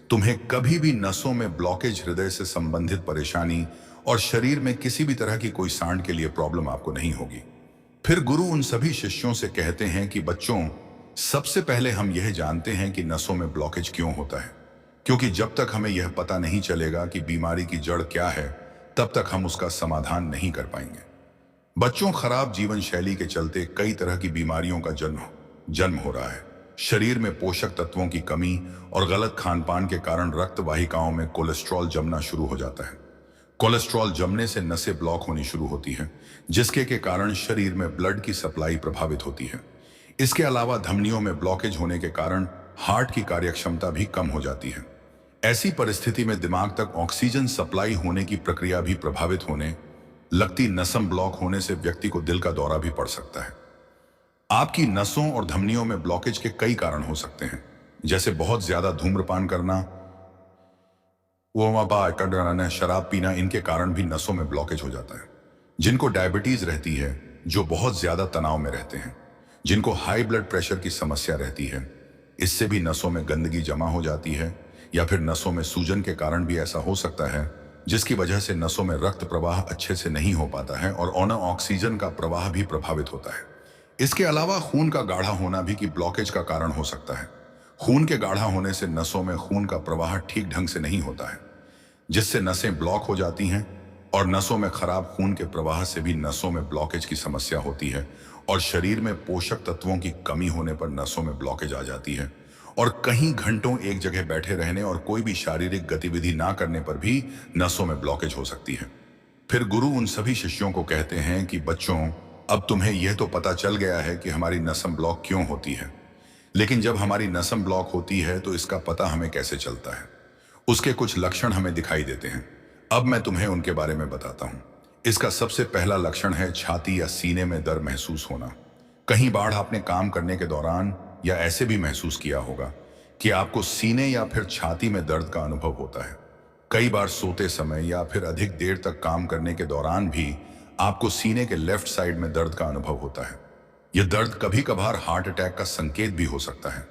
तुम्हें कभी भी नसों में ब्लॉकेज, हृदय से संबंधित परेशानी और शरीर में किसी भी तरह की कोई सांड के लिए प्रॉब्लम आपको नहीं होगी। फिर गुरु उन सभी शिष्यों से कहते हैं कि बच्चों, सबसे पहले हम यह जानते हैं कि नसों में ब्लॉकेज क्यों होता है, क्योंकि जब तक हमें यह पता नहीं चलेगा कि बीमारी की जड़ क्या है, तब तक हम उसका समाधान नहीं कर पाएंगे। बच्चों, खराब जीवन शैली के चलते कई तरह की बीमारियों का जन्म हो रहा है। शरीर में पोषक तत्वों की कमी और गलत खानपान के कारण रक्त वाहिकाओं में कोलेस्ट्रॉल जमना शुरू हो जाता है। कोलेस्ट्रॉल जमने से नसें ब्लॉक होनी शुरू होती हैं, जिसके के कारण शरीर में ब्लड की सप्लाई प्रभावित होती है। इसके अलावा धमनियों में ब्लॉकेज होने के कारण हार्ट की कार्यक्षमता भी कम हो जाती है। ऐसी परिस्थिति में दिमाग तक ऑक्सीजन सप्लाई होने की प्रक्रिया भी प्रभावित होने लगती। नसम ब्लॉक होने से व्यक्ति को दिल का दौरा भी पड़ सकता है। आपकी नसों और धमनियों में ब्लॉकेज के कई कारण हो सकते हैं, जैसे बहुत ज्यादा धूम्रपान करना, शराब पीना। इनके कारण भी नसों में ब्लॉकेज हो जाता है। जिनको डायबिटीज रहती है, जो बहुत ज्यादा तनाव में रहते हैं, जिनको हाई ब्लड प्रेशर की समस्या रहती है, इससे भी नसों में गंदगी जमा हो जाती है। या फिर नसों में सूजन के कारण भी ऐसा हो सकता है, जिसकी वजह से नसों में रक्त प्रवाह अच्छे से नहीं हो पाता है और ऑक्सीजन का प्रवाह भी प्रभावित होता है। इसके अलावा खून का गाढ़ा होना भी की ब्लॉकेज का कारण हो सकता है। खून के गाढ़ा होने से नसों में खून का प्रवाह ठीक ढंग से नहीं होता है, जिससे नसें ब्लॉक हो जाती हैं। और नसों में खराब खून के प्रवाह से भी नसों में ब्लॉकेज की समस्या होती है और शरीर में पोषक तत्वों की कमी होने पर नसों में ब्लॉकेज आ जाती है। और कहीं घंटों एक जगह बैठे रहने और कोई भी शारीरिक गतिविधि ना करने पर भी नसों में ब्लॉकेज हो सकती है। फिर गुरु उन सभी शिष्यों को कहते हैं कि बच्चों, अब तुम्हें यह तो पता चल गया है कि हमारी नसम ब्लॉक क्यों होती है, लेकिन जब हमारी नसम ब्लॉक होती है तो इसका पता हमें कैसे चलता है। उसके कुछ लक्षण हमें दिखाई देते हैं। अब मैं तुम्हें उनके बारे में बताता हूं। इसका सबसे पहला लक्षण है छाती या सीने में दर्द महसूस होना। कहीं बार आपने काम करने के दौरान या ऐसे भी महसूस किया होगा कि आपको सीने या फिर छाती में दर्द का अनुभव होता है। कई बार सोते समय या फिर अधिक देर तक काम करने के दौरान भी आपको सीने के लेफ्ट साइड में दर्द का अनुभव होता है। यह दर्द कभी कभार हार्ट अटैक का संकेत भी हो सकता है।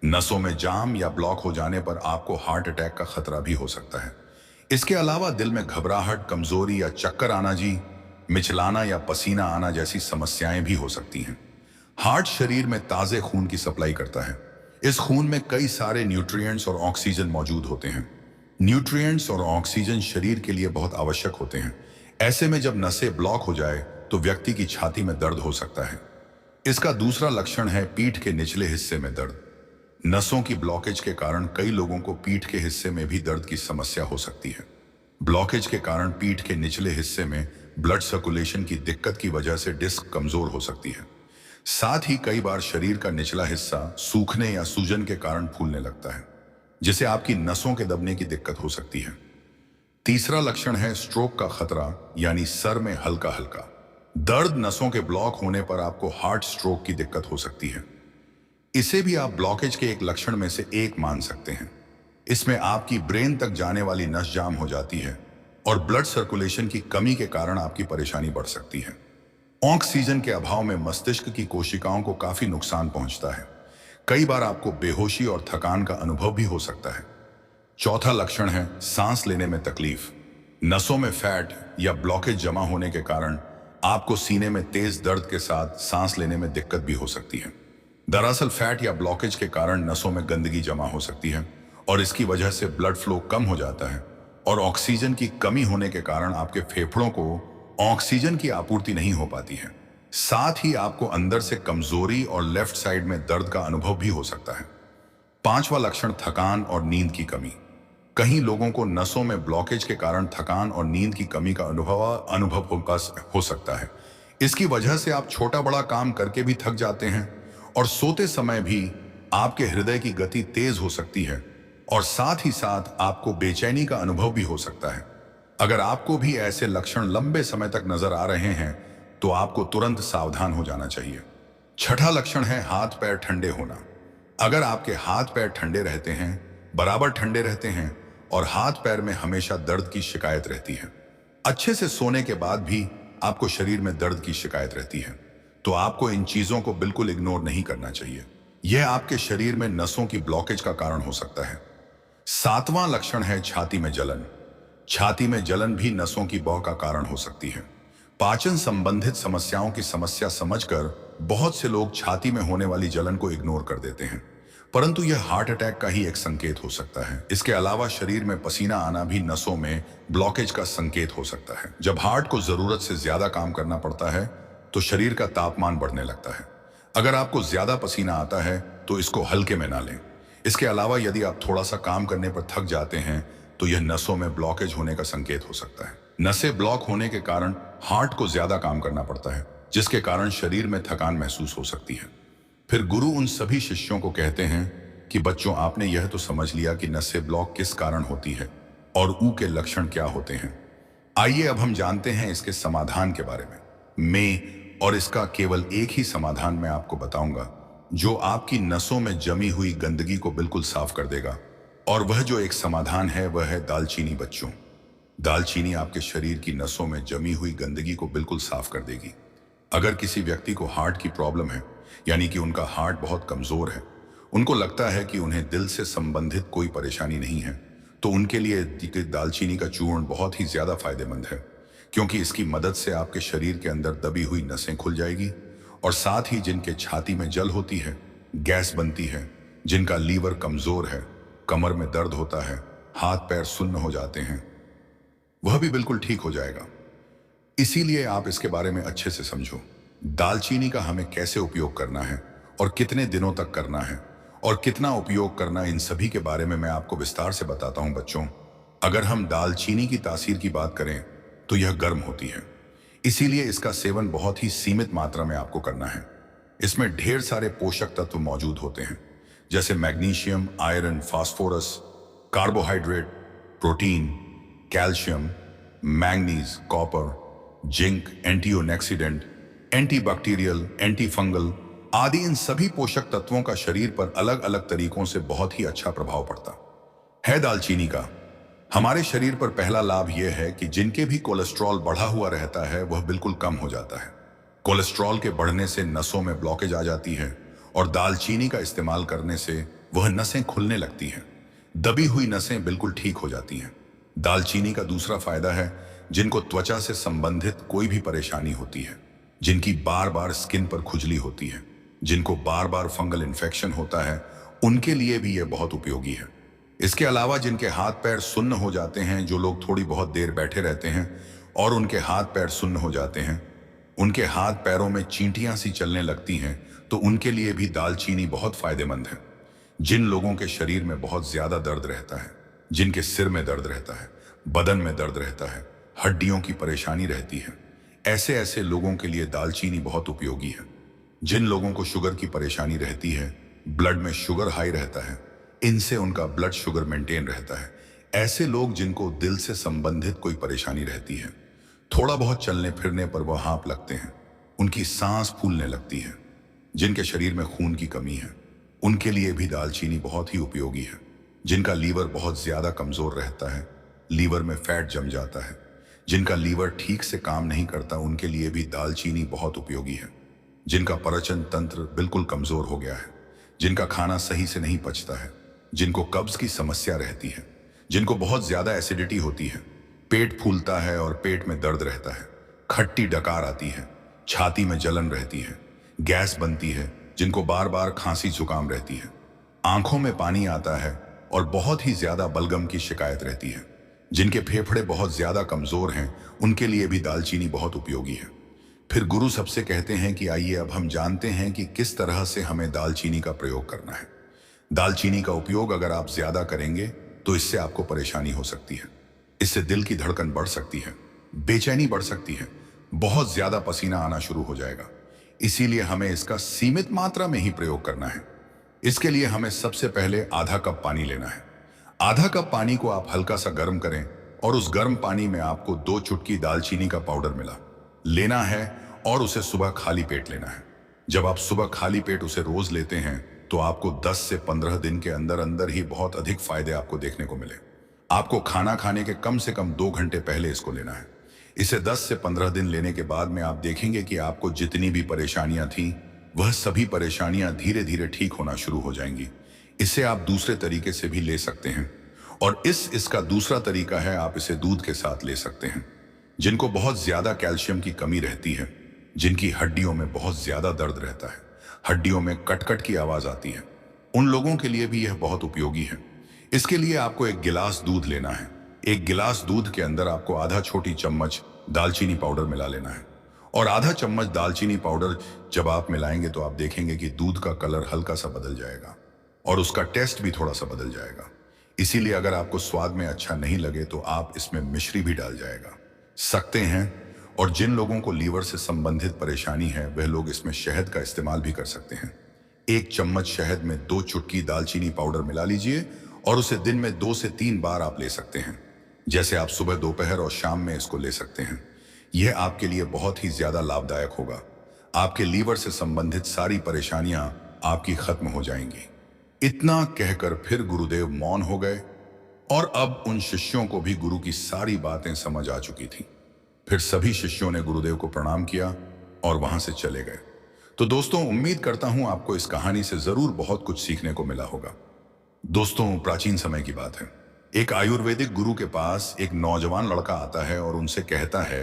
नसों में जाम या ब्लॉक हो जाने पर आपको हार्ट अटैक का खतरा भी हो सकता है। इसके अलावा दिल में घबराहट, कमजोरी या चक्कर आना जी, मिचलाना या पसीना आना जैसी समस्याएं भी हो सकती हैं। हार्ट शरीर में ताजे खून की सप्लाई करता है। इस खून में कई सारे न्यूट्रिएंट्स और ऑक्सीजन मौजूद होते हैं। न्यूट्रिएंट्स और ऑक्सीजन शरीर के लिए बहुत आवश्यक होते हैं। ऐसे में जब नसें ब्लॉक हो जाए तो व्यक्ति की छाती में दर्द हो सकता है। इसका दूसरा लक्षण है पीठ के निचले हिस्से में दर्द। नसों की ब्लॉकेज के कारण कई लोगों को पीठ के हिस्से में भी दर्द की समस्या हो सकती है। ब्लॉकेज के कारण पीठ के निचले हिस्से में ब्लड सर्कुलेशन की दिक्कत की वजह से डिस्क कमजोर हो सकती है। साथ ही कई बार शरीर का निचला हिस्सा सूखने या सूजन के कारण फूलने लगता है, जिसे आपकी नसों के दबने की दिक्कत हो सकती है। तीसरा लक्षण है स्ट्रोक का खतरा, यानी सर में हल्का हल्का दर्द। नसों के ब्लॉक होने पर आपको हार्ट स्ट्रोक की दिक्कत हो सकती है। इसे भी आप ब्लॉकेज के एक लक्षण में से एक मान सकते हैं। इसमें आपकी ब्रेन तक जाने वाली नस जाम हो जाती है और ब्लड सर्कुलेशन की कमी के कारण आपकी परेशानी बढ़ सकती है। ऑक्सीजन के अभाव में मस्तिष्क की कोशिकाओं को काफी नुकसान पहुंचता है। कई बार आपको बेहोशी और थकान का अनुभव भी हो सकता है। चौथा लक्षण है सांस लेने में तकलीफ। नसों में फैट या ब्लॉकेज जमा होने के कारण आपको सीने में तेज दर्द के साथ सांस लेने में दिक्कत भी हो सकती है। दरअसल फैट या ब्लॉकेज के कारण नसों में गंदगी जमा हो सकती है और इसकी वजह से ब्लड फ्लो कम हो जाता है और ऑक्सीजन की कमी होने के कारण आपके फेफड़ों को ऑक्सीजन की आपूर्ति नहीं हो पाती है। साथ ही आपको अंदर से कमजोरी और लेफ्ट साइड में दर्द का अनुभव भी हो सकता है। पांचवा लक्षण थकान और नींद की कमी। कई लोगों को नसों में ब्लॉकेज के कारण थकान और नींद की कमी का अनुभव हो सकता है। इसकी वजह से आप छोटा बड़ा काम करके भी थक जाते हैं और सोते समय भी आपके हृदय की गति तेज हो सकती है और साथ ही साथ आपको बेचैनी का अनुभव भी हो सकता है। अगर आपको भी ऐसे लक्षण लंबे समय तक नजर आ रहे हैं तो आपको तुरंत सावधान हो जाना चाहिए। छठा लक्षण है हाथ पैर ठंडे होना। अगर आपके हाथ पैर ठंडे रहते हैं, बराबर ठंडे रहते हैं और हाथ पैर में हमेशा दर्द की शिकायत रहती है, अच्छे से सोने के बाद भी आपको शरीर में दर्द की शिकायत रहती है, तो आपको इन चीजों को बिल्कुल इग्नोर नहीं करना चाहिए। यह आपके शरीर में नसों की ब्लॉकेज का कारण हो सकता है। सातवां लक्षण है छाती में जलन। छाती में जलन भी नसों की बौं का कारण हो सकती है। पाचन संबंधित समस्याओं की समस्या समझकर बहुत से लोग छाती में होने वाली जलन को इग्नोर कर देते हैं, परंतु यह हार्ट अटैक का ही एक संकेत हो सकता है। इसके अलावा शरीर में पसीना आना भी नसों में ब्लॉकेज का संकेत हो सकता है। जब हार्ट को जरूरत से ज्यादा काम करना पड़ता है तो शरीर का तापमान बढ़ने लगता है। अगर आपको ज्यादा पसीना आता है तो इसको हल्के में ना लें। इसके अलावा यदि आप थोड़ा सा काम करने पर थक जाते हैं तो यह नसों में ब्लॉकेज होने का संकेत हो सकता है। नसें ब्लॉक होने के कारण हार्ट को ज्यादा काम करना पड़ता है, जिसके कारण शरीर में थकान महसूस हो सकती है। फिर गुरु उन सभी शिष्यों को कहते हैं कि बच्चों, आपने यह तो समझ लिया कि नसें ब्लॉक किस कारण होती है और ऊ के लक्षण क्या होते हैं। आइए अब हम जानते हैं इसके समाधान के बारे में और इसका केवल एक ही समाधान मैं आपको बताऊंगा जो आपकी नसों में जमी हुई गंदगी को बिल्कुल साफ कर देगा। और वह जो एक समाधान है वह है दालचीनी। बच्चों, दालचीनी आपके शरीर की नसों में जमी हुई गंदगी को बिल्कुल साफ कर देगी। अगर किसी व्यक्ति को हार्ट की प्रॉब्लम है, यानी कि उनका हार्ट बहुत कमजोर है, उनको लगता है कि उन्हें दिल से संबंधित कोई परेशानी नहीं है, तो उनके लिए दालचीनी का चूर्ण बहुत ही ज्यादा फायदेमंद है, क्योंकि इसकी मदद से आपके शरीर के अंदर दबी हुई नसें खुल जाएगी और साथ ही जिनके छाती में जल होती है, गैस बनती है, जिनका लीवर कमजोर है, कमर में दर्द होता है, हाथ पैर सुन्न हो जाते हैं, वह भी बिल्कुल ठीक हो जाएगा। इसीलिए आप इसके बारे में अच्छे से समझो। दालचीनी का हमें कैसे उपयोग करना है और कितने दिनों तक करना है और कितना उपयोग करना, इन सभी के बारे में मैं आपको विस्तार से बताता हूं। बच्चों, अगर हम दालचीनी की तासीर की बात करें तो यह गर्म होती है, इसीलिए इसका सेवन बहुत ही सीमित मात्रा में आपको करना है। इसमें ढेर सारे पोषक तत्व मौजूद होते हैं, जैसे magnesium, iron, phosphorus, carbohydrate, protein, calcium, manganese, copper, zinc, antioxidant, antibacterial, antifungal आदि इन सभी पोषक तत्वों का शरीर पर अलग अलग तरीकों से बहुत ही अच्छा प्रभाव पड़ता है। दालचीनी का हमारे शरीर पर पहला लाभ यह है कि जिनके भी कोलेस्ट्रॉल बढ़ा हुआ रहता है वह बिल्कुल कम हो जाता है। कोलेस्ट्रॉल के बढ़ने से नसों में ब्लॉकेज आ जाती है और दालचीनी का इस्तेमाल करने से वह नसें खुलने लगती हैं, दबी हुई नसें बिल्कुल ठीक हो जाती हैं। दालचीनी का दूसरा फायदा है जिनको त्वचा से संबंधित कोई भी परेशानी होती है, जिनकी बार बार स्किन पर खुजली होती है, जिनको बार बार फंगल इन्फेक्शन होता है, उनके लिए भी यह बहुत उपयोगी है। इसके अलावा जिनके हाथ पैर सुन्न हो जाते हैं, जो लोग थोड़ी बहुत देर बैठे रहते हैं और उनके हाथ पैर सुन्न हो जाते हैं, उनके हाथ पैरों में चींटियां सी चलने लगती हैं, तो उनके लिए भी दालचीनी बहुत फायदेमंद है। जिन लोगों के शरीर में बहुत ज्यादा दर्द रहता है, जिनके सिर में दर्द रहता है, बदन में दर्द रहता है, हड्डियों की परेशानी रहती है, ऐसे लोगों के लिए दालचीनी बहुत उपयोगी है। जिन लोगों को शुगर की परेशानी रहती है, ब्लड में शुगर हाई रहता है, इनसे उनका ब्लड शुगर मेंटेन रहता है। ऐसे लोग जिनको दिल से संबंधित कोई परेशानी रहती है, थोड़ा बहुत चलने फिरने पर वह हाँफ लगते हैं, उनकी सांस फूलने लगती है, जिनके शरीर में खून की कमी है, उनके लिए भी दालचीनी बहुत ही उपयोगी है। जिनका लीवर बहुत ज्यादा कमजोर रहता है, लीवर में फैट जम जाता है, जिनका लीवर ठीक से काम नहीं करता, उनके लिए भी दालचीनी बहुत उपयोगी है। जिनका पाचन तंत्र बिल्कुल कमजोर हो गया है, जिनका खाना सही से नहीं पचता है, जिनको कब्ज की समस्या रहती है, जिनको बहुत ज्यादा एसिडिटी होती है, पेट फूलता है और पेट में दर्द रहता है, खट्टी डकार आती है, छाती में जलन रहती है, गैस बनती है, जिनको बार बार खांसी जुकाम रहती है, आंखों में पानी आता है और बहुत ही ज्यादा बलगम की शिकायत रहती है, जिनके फेफड़े बहुत ज्यादा कमजोर हैं, उनके लिए भी दालचीनी बहुत उपयोगी है। फिर गुरु सबसे कहते हैं कि आइए अब हम जानते हैं कि किस तरह से हमें दालचीनी का प्रयोग करना है। दालचीनी का उपयोग अगर आप ज्यादा करेंगे तो इससे आपको परेशानी हो सकती है। इससे दिल की धड़कन बढ़ सकती है, बेचैनी बढ़ सकती है, बहुत ज्यादा पसीना आना शुरू हो जाएगा। इसीलिए हमें इसका सीमित मात्रा में ही प्रयोग करना है। इसके लिए हमें सबसे पहले आधा कप पानी लेना है। आधा कप पानी को आप हल्का सा गर्म करें और उस गर्म पानी में आपको 2 चुटकी दालचीनी का पाउडर मिला लेना है और उसे सुबह खाली पेट लेना है। जब आप सुबह खाली पेट उसे रोज लेते हैं तो आपको 10 से 15 दिन के अंदर अंदर ही बहुत अधिक फायदे आपको देखने को मिले। आपको खाना खाने के कम से कम 2 घंटे पहले इसको लेना है। इसे 10 से 15 दिन लेने के बाद में आप देखेंगे कि आपको जितनी भी परेशानियां थी वह सभी परेशानियां धीरे धीरे ठीक होना शुरू हो जाएंगी। इसे आप दूसरे तरीके से भी ले सकते हैं और इसका दूसरा तरीका है, आप इसे दूध के साथ ले सकते हैं। जिनको बहुत ज्यादा कैल्शियम की कमी रहती है, जिनकी हड्डियों में बहुत ज्यादा दर्द रहता है, हड्डियों में कटकट की आवाज आती है, उन लोगों के लिए भी यह बहुत उपयोगी है। इसके लिए आपको 1 गिलास दूध लेना है। 1 गिलास दूध के अंदर आपको आधा छोटी चम्मच दालचीनी पाउडर मिला लेना है और आधा चम्मच दालचीनी पाउडर जब आप मिलाएंगे तो आप देखेंगे कि दूध का कलर हल्का सा बदल जाएगा और उसका टेस्ट भी थोड़ा सा बदल जाएगा। इसीलिए अगर आपको स्वाद में अच्छा नहीं लगे तो आप इसमें मिश्री भी डाल जाएगा सकते हैं। और जिन लोगों को लीवर से संबंधित परेशानी है वह लोग इसमें शहद का इस्तेमाल भी कर सकते हैं। 1 चम्मच शहद में 2 चुटकी दालचीनी पाउडर मिला लीजिए और उसे दिन में 2 से 3 बार आप ले सकते हैं। जैसे आप सुबह, दोपहर और शाम में इसको ले सकते हैं। यह आपके लिए बहुत ही ज्यादा लाभदायक होगा। आपके लीवर से संबंधित सारी परेशानियां आपकी खत्म हो जाएंगी। इतना कहकर फिर गुरुदेव मौन हो गए और अब उन शिष्यों को भी गुरु की सारी बातें समझ आ चुकी थी। फिर सभी शिष्यों ने गुरुदेव को प्रणाम किया और वहां से चले गए। तो दोस्तों, उम्मीद करता हूं आपको इस कहानी से जरूर बहुत कुछ सीखने को मिला होगा। दोस्तों, प्राचीन समय की बात है। एक आयुर्वेदिक गुरु के पास एक नौजवान लड़का आता है और उनसे कहता है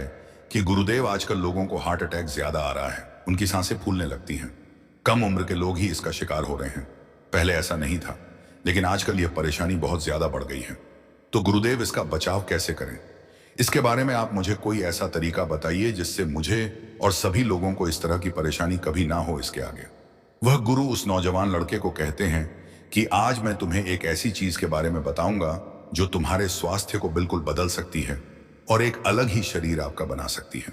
कि गुरुदेव, आजकल लोगों को हार्ट अटैक ज्यादा आ रहा है, उनकी सांसें फूलने लगती हैं। कम उम्र के लोग ही इसका शिकार हो रहे हैं। पहले ऐसा नहीं था, लेकिन आजकल यह परेशानी बहुत ज्यादा बढ़ गई है। तो गुरुदेव, इसका बचाव कैसे करें? इसके बारे में आप मुझे कोई ऐसा तरीका बताइए जिससे मुझे और सभी लोगों को इस तरह की परेशानी कभी ना हो इसके आगे। वह गुरु उस नौजवान लड़के को कहते हैं कि आज मैं तुम्हें एक ऐसी चीज के बारे में बताऊंगा जो तुम्हारे स्वास्थ्य को बिल्कुल बदल सकती है और एक अलग ही शरीर आपका बना सकती है।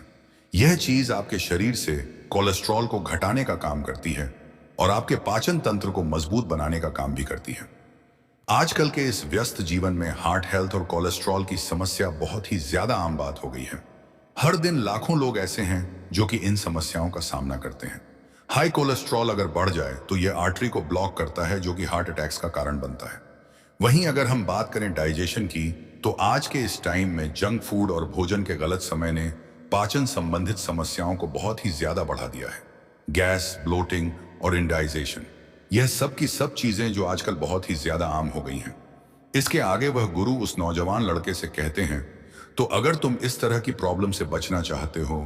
यह चीज आपके शरीर से कोलेस्ट्रॉल को घटाने का काम करती है और आपके पाचन तंत्र को मजबूत बनाने का काम भी करती है। आजकल के इस व्यस्त जीवन में हार्ट हेल्थ और कोलेस्ट्रॉल की समस्या बहुत ही ज्यादा आम बात हो गई है। हर दिन लाखों लोग ऐसे हैं जो कि इन समस्याओं का सामना करते हैं। हाई कोलेस्ट्रॉल अगर बढ़ जाए तो यह आर्टरी को ब्लॉक करता है, जो कि हार्ट अटैक्स का कारण बनता है। वहीं अगर हम बात करें डाइजेशन की, तो आज के इस टाइम में जंक फूड और भोजन के गलत समय ने पाचन संबंधित समस्याओं को बहुत ही ज्यादा बढ़ा दिया है। गैस, ब्लोटिंग और इंडाइजेशन, यह सब की सब चीजें जो आजकल बहुत ही ज्यादा आम हो गई हैं। इसके आगे वह गुरु उस नौजवान लड़के से कहते हैं, तो अगर तुम इस तरह की प्रॉब्लम से बचना चाहते हो,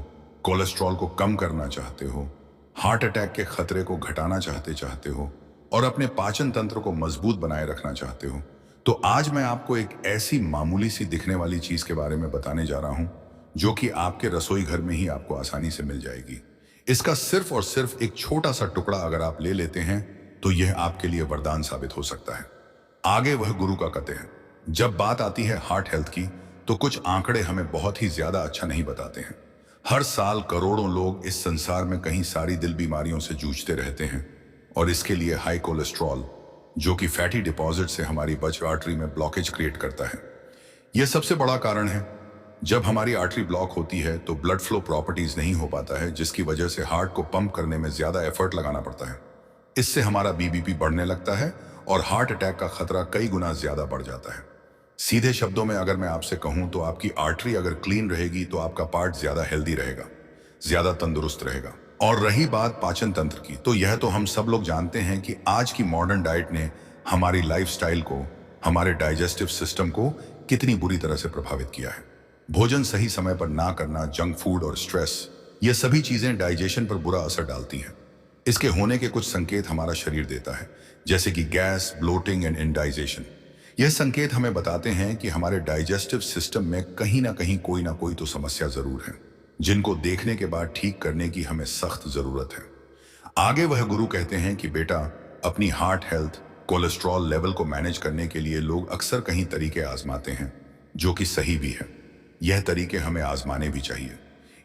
कोलेस्ट्रॉल को कम करना चाहते हो, हार्ट अटैक के खतरे को घटाना चाहते हो और अपने पाचन तंत्र को मजबूत बनाए रखना चाहते हो, तो आज मैं आपको एक ऐसी मामूली सी दिखने वाली चीज के बारे में बताने जा रहा हूं जो कि आपके रसोई घर में ही आपको आसानी से मिल जाएगी। इसका सिर्फ और सिर्फ एक छोटा सा टुकड़ा अगर आप ले लेते हैं तो यह आपके लिए वरदान साबित हो सकता है। आगे वह गुरु का कहते हैं, जब बात आती है हार्ट हेल्थ की, तो कुछ आंकड़े हमें बहुत ही ज्यादा अच्छा नहीं बताते हैं। हर साल करोड़ों लोग इस संसार में कहीं सारी दिल बीमारियों से जूझते रहते हैं और इसके लिए हाई कोलेस्ट्रॉल, जो कि फैटी डिपॉजिट से हमारी बच आर्टरी में ब्लॉकेज क्रिएट करता है, यह सबसे बड़ा कारण है। जब हमारी आर्टरी ब्लॉक होती है तो ब्लड फ्लो प्रॉपर्टीज नहीं हो पाता है, जिसकी वजह से हार्ट को पंप करने में ज्यादा एफर्ट लगाना पड़ता है। इससे हमारा बीबीपी बढ़ने लगता है और हार्ट अटैक का खतरा कई गुना ज्यादा बढ़ जाता है। सीधे शब्दों में अगर मैं आपसे कहूं तो आपकी आर्टरी अगर क्लीन रहेगी तो आपका पार्ट ज्यादा हेल्दी रहेगा, ज्यादा तंदुरुस्त रहेगा। और रही बात पाचन तंत्र की, तो यह तो हम सब लोग जानते हैं कि आज की मॉडर्न डाइट ने हमारी लाइफस्टाइल को, हमारे डाइजेस्टिव सिस्टम को कितनी बुरी तरह से प्रभावित किया है। भोजन सही समय पर ना करना, जंक फूड और स्ट्रेस, ये सभी चीजें डाइजेशन पर बुरा असर डालती हैं। इसके होने के कुछ संकेत हमारा शरीर देता है, जैसे कि गैस, ब्लोटिंग एंड इंडाइजेशन। यह संकेत हमें बताते हैं कि हमारे डाइजेस्टिव सिस्टम में कहीं ना कोई तो समस्या जरूर है, जिनको देखने के बाद ठीक करने की हमें सख्त जरूरत है। आगे वह गुरु कहते हैं कि बेटा, अपनी हार्ट हेल्थ, कोलेस्ट्रॉल लेवल को मैनेज करने के लिए लोग अक्सर कहीं तरीके आजमाते हैं, जो कि सही भी है। यह तरीके हमें आजमाने भी चाहिए।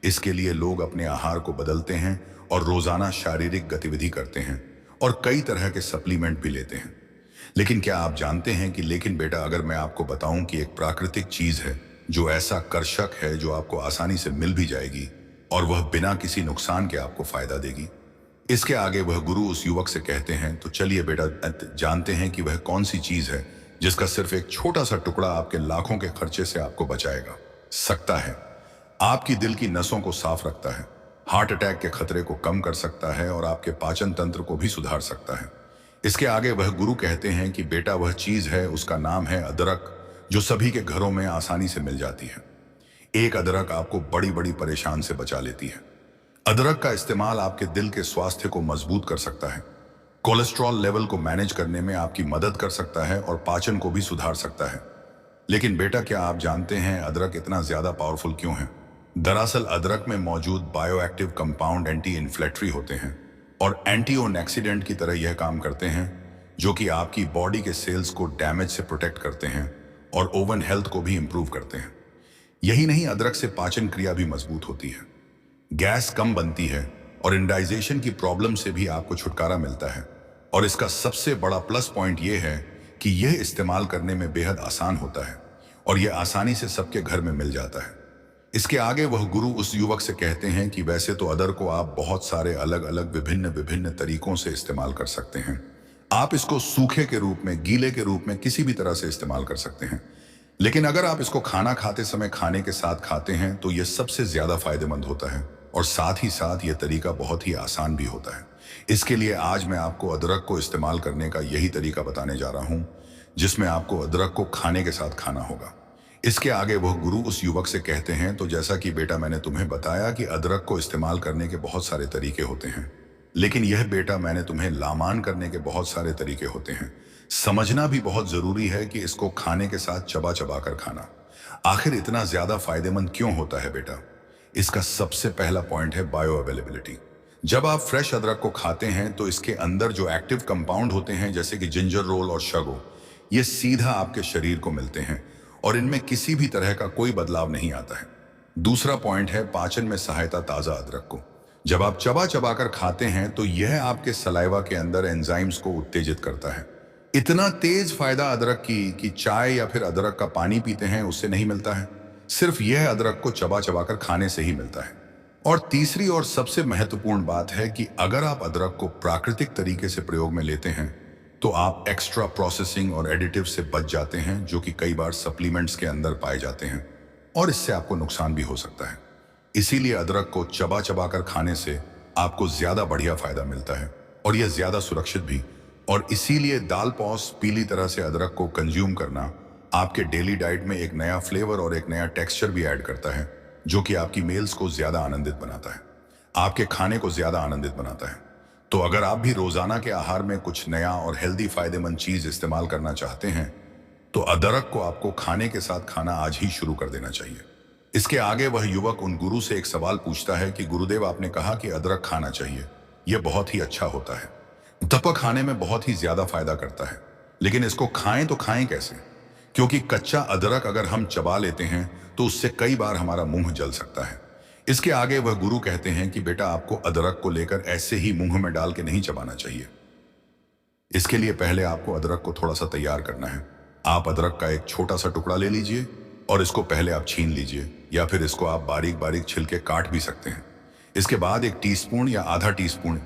इसके लिए लोग अपने आहार को बदलते हैं और रोजाना शारीरिक गतिविधि करते हैं और कई तरह के सप्लीमेंट भी लेते हैं। लेकिन क्या आप जानते हैं कि लेकिन बेटा, अगर मैं आपको बताऊं कि एक प्राकृतिक चीज है जो ऐसा कर्षक है, जो आपको आसानी से मिल भी जाएगी और वह बिना किसी नुकसान के आपको फायदा देगी। इसके आगे वह गुरु उस युवक से कहते हैं, तो चलिए बेटा, जानते हैं कि वह कौन सी चीज है जिसका सिर्फ एक छोटा सा टुकड़ा आपके लाखों के खर्चे से आपको बचाएगा सकता है। आपकी दिल की नसों को साफ रखता है, हार्ट अटैक के खतरे को कम कर सकता है और आपके पाचन तंत्र को भी सुधार सकता है। इसके आगे वह गुरु कहते हैं कि बेटा, वह चीज है, उसका नाम है अदरक, जो सभी के घरों में आसानी से मिल जाती है। एक अदरक आपको बड़ी बड़ी परेशान से बचा लेती है। अदरक का इस्तेमाल आपके दिल के स्वास्थ्य को मजबूत कर सकता है, कोलेस्ट्रॉल लेवल को मैनेज करने में आपकी मदद कर सकता है और पाचन को भी सुधार सकता है। लेकिन बेटा, क्या आप जानते हैं अदरक इतना ज्यादा पावरफुल क्यों है? दरअसल अदरक में मौजूद बायोएक्टिव कंपाउंड एंटी इन्फ्लेटरी होते हैं और एंटीऑक्सीडेंट की तरह यह काम करते हैं, जो कि आपकी बॉडी के सेल्स को डैमेज से प्रोटेक्ट करते हैं और ओवन हेल्थ को भी इंप्रूव करते हैं। यही नहीं, अदरक से पाचन क्रिया भी मजबूत होती है, गैस कम बनती है और इंडाइजेशन की प्रॉब्लम से भी आपको छुटकारा मिलता है। और इसका सबसे बड़ा प्लस पॉइंट यह है कि यह इस्तेमाल करने में बेहद आसान होता है और यह आसानी से सबके घर में मिल जाता है। इसके आगे वह गुरु उस युवक से कहते हैं कि वैसे तो अदरक को आप बहुत सारे अलग अलग विभिन्न तरीकों से इस्तेमाल कर सकते हैं। आप इसको सूखे के रूप में, गीले के रूप में, किसी भी तरह से इस्तेमाल कर सकते हैं। लेकिन अगर आप इसको खाना खाते समय खाने के साथ खाते हैं तो यह सबसे ज्यादा फायदेमंद होता है और साथ ही साथ यह तरीका बहुत ही आसान भी होता है। इसके लिए आज मैं आपको अदरक को इस्तेमाल करने का यही तरीका बताने जा रहा हूं, जिसमें आपको अदरक को खाने के साथ खाना होगा। इसके आगे वह गुरु उस युवक से कहते हैं, तो जैसा कि बेटा मैंने तुम्हें बताया कि अदरक को इस्तेमाल करने के बहुत सारे तरीके होते हैं, लेकिन यह बेटा मैंने तुम्हें लामान करने के बहुत सारे तरीके होते हैं। समझना भी बहुत जरूरी है कि इसको खाने के साथ चबा चबा कर खाना आखिर इतना ज्यादा फायदेमंद क्यों होता है बेटा। इसका सबसे पहला पॉइंट है बायो अवेलेबिलिटी। जब आप फ्रेश अदरक को खाते हैं तो इसके अंदर जो एक्टिव कंपाउंड होते हैं, जैसे कि जिंजर रोल और शगो, ये सीधा आपके शरीर को मिलते हैं और इनमें किसी भी तरह का कोई बदलाव नहीं आता है। दूसरा पॉइंट है पाचन में सहायता ताजा अदरक को। जब आप चबा चबा कर खाते हैं तो यह आपके सलाइवा के अंदर एंजाइम्स को उत्तेजित करता है। इतना तेज फायदा अदरक की कि चाय या फिर अदरक का पानी पीते हैं उससे नहीं मिलता है, सिर्फ यह अदरक को चबा चबा कर खाने से ही मिलता है। और तीसरी और सबसे महत्वपूर्ण बात है कि अगर आप अदरक को प्राकृतिक तरीके से प्रयोग में लेते हैं तो आप एक्स्ट्रा प्रोसेसिंग और एडिटिव से बच जाते हैं, जो कि कई बार सप्लीमेंट्स के अंदर पाए जाते हैं और इससे आपको नुकसान भी हो सकता है। इसीलिए अदरक को चबा चबा कर खाने से आपको ज्यादा बढ़िया फायदा मिलता है और यह ज्यादा सुरक्षित भी। और इसीलिए दाल पौस पीली तरह से अदरक को कंज्यूम करना आपके डेली डाइट में एक नया फ्लेवर और एक नया टेक्सचर भी ऐड करता है, जो कि आपकी मील्स को ज्यादा आनंदित बनाता है, आपके खाने को ज्यादा आनंदित बनाता है। तो अगर आप भी रोजाना के आहार में कुछ नया और हेल्दी फायदेमंद चीज इस्तेमाल करना चाहते हैं तो अदरक को आपको खाने के साथ खाना आज ही शुरू कर देना चाहिए। इसके आगे वह युवक उन गुरु से एक सवाल पूछता है कि गुरुदेव, आपने कहा कि अदरक खाना चाहिए, यह बहुत ही अच्छा होता है, दपक खाने में बहुत ही ज्यादा फायदा करता है, लेकिन इसको खाएं तो खाएं कैसे? क्योंकि कच्चा अदरक अगर हम चबा लेते हैं तो उससे कई बार हमारा मुंह जल सकता है। इसके आगे वह गुरु कहते हैं कि बेटा, आपको अदरक को लेकर ऐसे ही मुंह में डाल के नहीं चबाना चाहिए। इसके लिए पहले आपको अदरक को थोड़ा सा तैयार करना है। आप अदरक का एक छोटा सा टुकड़ा ले लीजिए और इसको पहले आप छीन लीजिए, या फिर इसको आप बारीक बारीक छिलके काट भी सकते हैं। इसके बाद 1 टीस्पून या आधा टीस्पून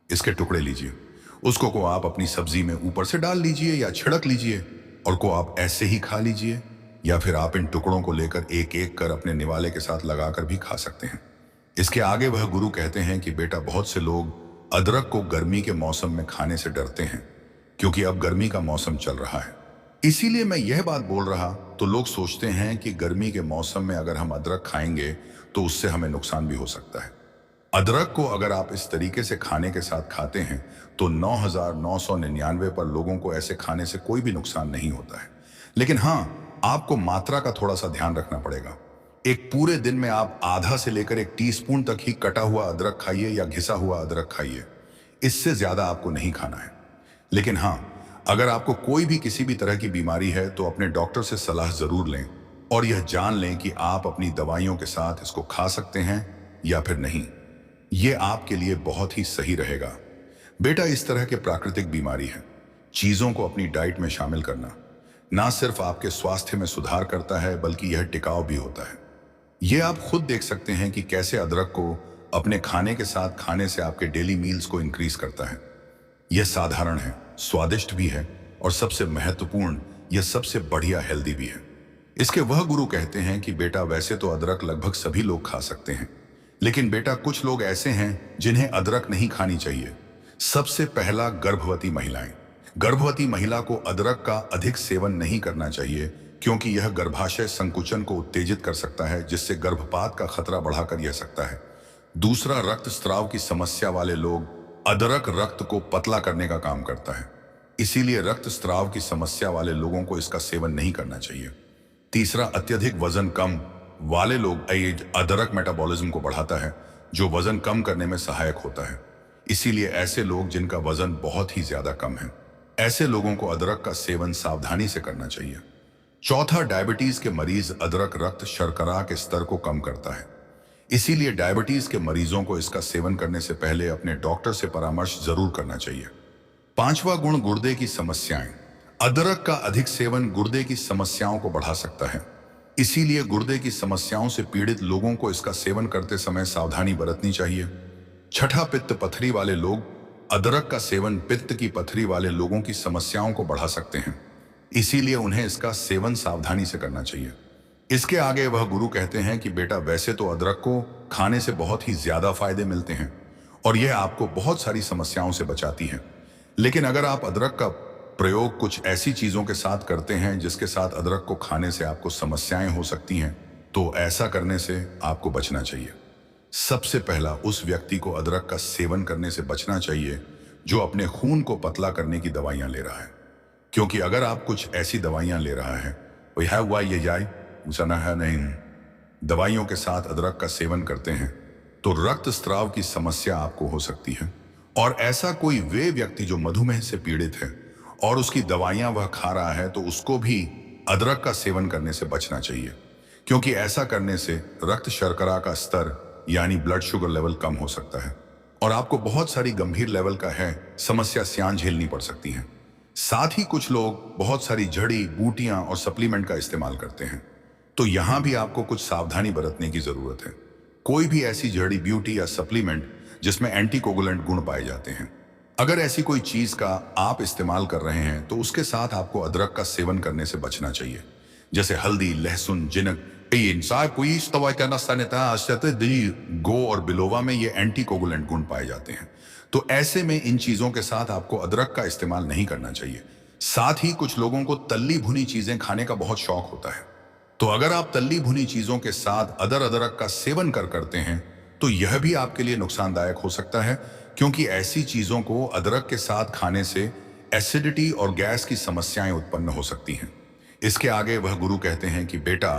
इसके टुकड़े लीजिए, उसको को आप अपनी सब्जी में ऊपर से डाल लीजिए या छिड़क लीजिए और को आप ऐसे ही खा लीजिए, या फिर आप इन टुकड़ों को लेकर एक एक कर अपने निवाले के साथ लगाकर भी खा सकते हैं। इसके आगे वह गुरु कहते हैं कि बेटा, बहुत से लोग अदरक को गर्मी के मौसम में खाने से डरते हैं, क्योंकि अब गर्मी का मौसम चल रहा है। इसीलिए मैं यह बात बोल रहा तो लोग सोचते हैं कि गर्मी के मौसम में अगर हम अदरक खाएंगे तो उससे हमें नुकसान भी हो सकता है। अदरक को अगर आप इस तरीके से खाने के साथ खाते हैं तो 9,999 पर लोगों को ऐसे खाने से कोई भी नुकसान नहीं होता है। लेकिन हाँ, आपको मात्रा का थोड़ा सा ध्यान रखना पड़ेगा। एक पूरे दिन में आप आधा से लेकर 1 टीस्पून तक ही कटा हुआ अदरक खाइए या घिसा हुआ अदरक खाइए। इससे ज्यादा आपको नहीं खाना है। लेकिन हाँ, अगर आपको कोई भी किसी भी तरह की बीमारी है तो अपने डॉक्टर से सलाह जरूर लें और यह जान लें कि आप अपनी दवाइयों के साथ इसको खा सकते हैं या फिर नहीं। ये आपके लिए बहुत ही सही रहेगा। बेटा, इस तरह के प्राकृतिक बीमारी है, चीजों को अपनी डाइट में शामिल करना ना सिर्फ आपके स्वास्थ्य में सुधार करता है बल्कि यह टिकाऊ भी होता है। यह आप खुद देख सकते हैं कि कैसे अदरक को अपने खाने के साथ खाने से आपके डेली मील्स को इंक्रीज करता है। यह साधारण है, स्वादिष्ट भी है और सबसे महत्वपूर्ण, यह सबसे बढ़िया हेल्दी भी है। इसके वह गुरु कहते हैं कि बेटा, वैसे तो अदरक लगभग सभी लोग खा सकते हैं, लेकिन बेटा कुछ लोग ऐसे हैं जिन्हें अदरक नहीं खानी चाहिए। सबसे पहला, गर्भवती महिलाएं। गर्भवती महिला को अदरक का अधिक सेवन नहीं करना चाहिए क्योंकि यह गर्भाशय संकुचन को उत्तेजित कर सकता है, जिससे गर्भपात का खतरा बढ़ाकर यह सकता है। दूसरा, रक्तस्राव की समस्या वाले लोग। अदरक रक्त को पतला करने का काम करता है, इसीलिए रक्तस्राव की समस्या वाले लोगों को इसका सेवन नहीं करना चाहिए। तीसरा, अत्यधिक वजन कम वाले लोग। अदरक मेटाबॉलिज्म को बढ़ाता है जो वजन कम करने में सहायक होता है, इसीलिए ऐसे लोग जिनका वजन बहुत ही ज्यादा कम है, ऐसे लोगों को अदरक का सेवन सावधानी से करना चाहिए। चौथा, डायबिटीज के मरीज। अदरक रक्त शर्करा के स्तर को कम करता है, इसीलिए डायबिटीज के मरीजों को इसका सेवन करने से पहले अपने डॉक्टर से परामर्श जरूर करना चाहिए। पांचवा गुण, गुर्दे की समस्याएं। अदरक का अधिक सेवन गुर्दे की समस्याओं को बढ़ा सकता है, इसीलिए गुर्दे की समस्याओं से पीड़ित लोगों को इसका सेवन करते समय सावधानी बरतनी चाहिए। छठा, पित्त पथरी वाले लोग। अदरक का सेवन पित्त की पथरी वाले लोगों की समस्याओं को बढ़ा सकते हैं, इसीलिए उन्हें इसका सेवन सावधानी से करना चाहिए। इसके आगे वह गुरु कहते हैं कि बेटा, वैसे तो अदरक को खाने से बहुत ही ज्यादा फायदे मिलते हैं और यह आपको बहुत सारी समस्याओं से बचाती है, लेकिन अगर आप अदरक का प्रयोग कुछ ऐसी चीजों के साथ करते हैं जिसके साथ अदरक को खाने से आपको समस्याएं हो सकती हैं, तो ऐसा करने से आपको बचना चाहिए। सबसे पहला, उस व्यक्ति को अदरक का सेवन करने से बचना चाहिए जो अपने खून को पतला करने की दवाइयां ले रहा है, क्योंकि अगर आप कुछ ऐसी दवाइयां ले रहा है, नहीं, दवाइयों के साथ अदरक का सेवन करते हैं तो रक्तस्राव की समस्या आपको हो सकती है। और ऐसा कोई वे व्यक्ति जो मधुमेह से पीड़ित है और उसकी दवाइयां वह खा रहा है, तो उसको भी अदरक का सेवन करने से बचना चाहिए, क्योंकि ऐसा करने से रक्त शर्करा का स्तर यानी ब्लड शुगर लेवल कम हो सकता है और आपको बहुत सारी गंभीर लेवल का है समस्या झेलनी पड़ सकती है। साथ ही कुछ लोग बहुत सारी जड़ी बूटियां और सप्लीमेंट का इस्तेमाल करते हैं, तो यहां भी आपको कुछ सावधानी बरतने की जरूरत है। कोई भी ऐसी जड़ी ब्यूटी या सप्लीमेंट जिसमें एंटीकोगुलेंट गुण पाए जाते हैं, अगर ऐसी कोई चीज का आप इस्तेमाल कर रहे हैं तो उसके साथ आपको अदरक का सेवन करने से बचना चाहिए, जैसे हल्दी, लहसुन, जिनक। गो और बिलोवा में ये एंटीकोगुलेंट गुण पाए जाते हैं, तो ऐसे में इन चीजों के साथ आपको अदरक का इस्तेमाल नहीं करना चाहिए। साथ ही कुछ लोगों को तली भुनी चीजें खाने का बहुत शौक होता है, तो अगर आप तली भुनी चीजों के साथ अदरक का सेवन करते हैं तो यह भी आपके लिए नुकसानदायक हो सकता है, क्योंकि ऐसी चीजों को अदरक के साथ खाने से एसिडिटी और गैस की समस्याएं उत्पन्न हो सकती हैं। इसके आगे वह गुरु कहते हैं कि बेटा,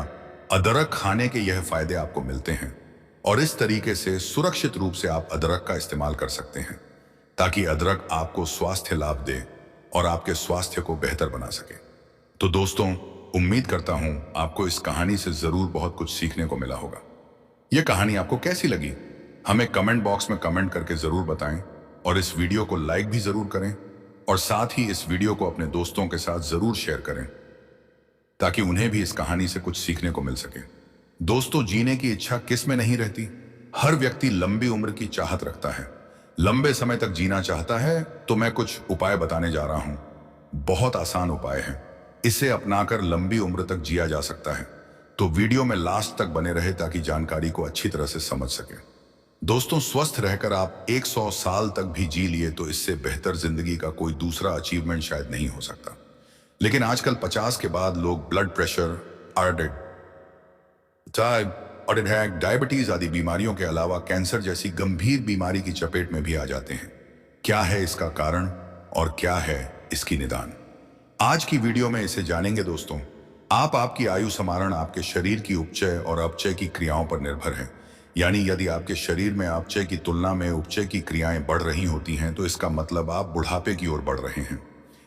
अदरक खाने के यह फायदे आपको मिलते हैं और इस तरीके से सुरक्षित रूप से आप अदरक का इस्तेमाल कर सकते हैं ताकि अदरक आपको स्वास्थ्य लाभ दे और आपके स्वास्थ्य को बेहतर बना सके। तो दोस्तों, उम्मीद करता हूं आपको इस कहानी से जरूर बहुत कुछ सीखने को मिला होगा। यह कहानी आपको कैसी लगी हमें कमेंट बॉक्स में कमेंट करके जरूर बताएं और इस वीडियो को लाइक भी जरूर करें और साथ ही इस वीडियो को अपने दोस्तों के साथ जरूर शेयर करें ताकि उन्हें भी इस कहानी से कुछ सीखने को मिल सके। दोस्तों, जीने की इच्छा किस में नहीं रहती? हर व्यक्ति लंबी उम्र की चाहत रखता है, लंबे समय तक जीना चाहता है, तो मैं कुछ उपाय बताने जा रहा हूं। बहुत आसान उपाय है, इसे अपनाकर लंबी उम्र तक जिया जा सकता है। तो वीडियो में लास्ट तक बने रहे ताकि जानकारी को अच्छी तरह से समझ सके। दोस्तों, स्वस्थ रहकर आप 100 साल तक भी जी लिए तो इससे बेहतर जिंदगी का कोई दूसरा अचीवमेंट शायद नहीं हो सकता। लेकिन आजकल 50 के बाद लोग ब्लड प्रेशर, हार्ट और अटैक, डायबिटीज आदि बीमारियों के अलावा कैंसर जैसी गंभीर बीमारी की चपेट में भी आ जाते हैं। क्या है इसका कारण और क्या है इसकी निदान, आज की वीडियो में इसे जानेंगे दोस्तों। आपकी आयु समारण आपके शरीर की उपचय और अपचय की क्रियाओं पर निर्भर है। यानी यदि आपके शरीर में अपचय की तुलना में उपचय की क्रियाएं बढ़ रही होती हैं तो इसका मतलब आप बुढ़ापे की ओर बढ़ रहे हैं।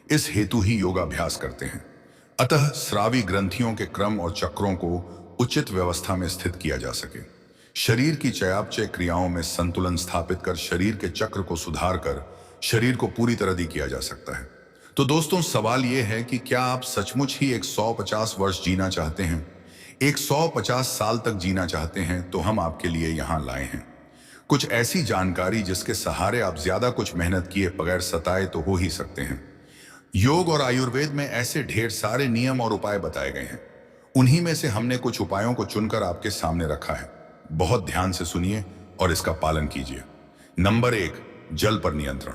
इस हेतु ही योगाभ्यास करते हैं। अतः स्रावी ग्रंथियों के क्रम और चक्रों को उचित व्यवस्था में स्थित किया जा सके, शरीर की चयापचय क्रियाओं में संतुलन स्थापित कर शरीर के चक्र को सुधार कर शरीर को पूरी तरह दी किया जा सकता है। तो दोस्तों सवाल यह है कि क्या आप सचमुच ही 150 वर्ष जीना चाहते हैं, 150 साल तक जीना चाहते हैं? तो हम आपके लिए यहां लाए हैं कुछ ऐसी जानकारी जिसके सहारे आप ज्यादा कुछ मेहनत किए बगैर सताए तो हो ही सकते हैं। योग और आयुर्वेद में ऐसे ढेर सारे नियम और उपाय बताए गए हैं, उन्हीं में से हमने कुछ उपायों को चुनकर आपके सामने रखा है। बहुत ध्यान से सुनिए और इसका पालन कीजिए। नंबर 1, जल पर नियंत्रण।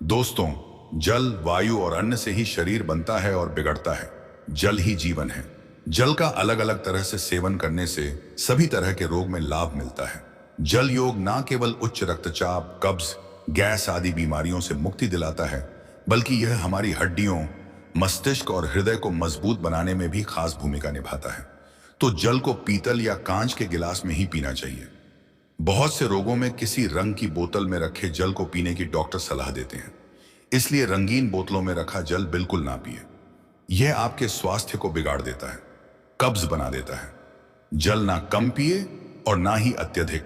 दोस्तों, जल, वायु और अन्न से ही शरीर बनता है और बिगड़ता है। जल ही जीवन है। जल का अलग अलग तरह से सेवन करने से सभी तरह के रोग में लाभ मिलता है। जल योग न केवल उच्च रक्तचाप, कब्ज, गैस आदि बीमारियों से मुक्ति दिलाता है, बल्कि यह हमारी हड्डियों, मस्तिष्क और हृदय को मजबूत बनाने में भी खास भूमिका निभाता है। तो जल को पीतल या कांच के गिलास में ही पीना चाहिए। बहुत से रोगों में किसी रंग की बोतल में रखे जल को पीने की डॉक्टर सलाह देते हैं, इसलिए रंगीन बोतलों में रखा जल बिल्कुल ना पिए। यह आपके स्वास्थ्य को बिगाड़ देता है, कब्ज बना देता है। जल ना कम पिए और ना ही अत्यधिक,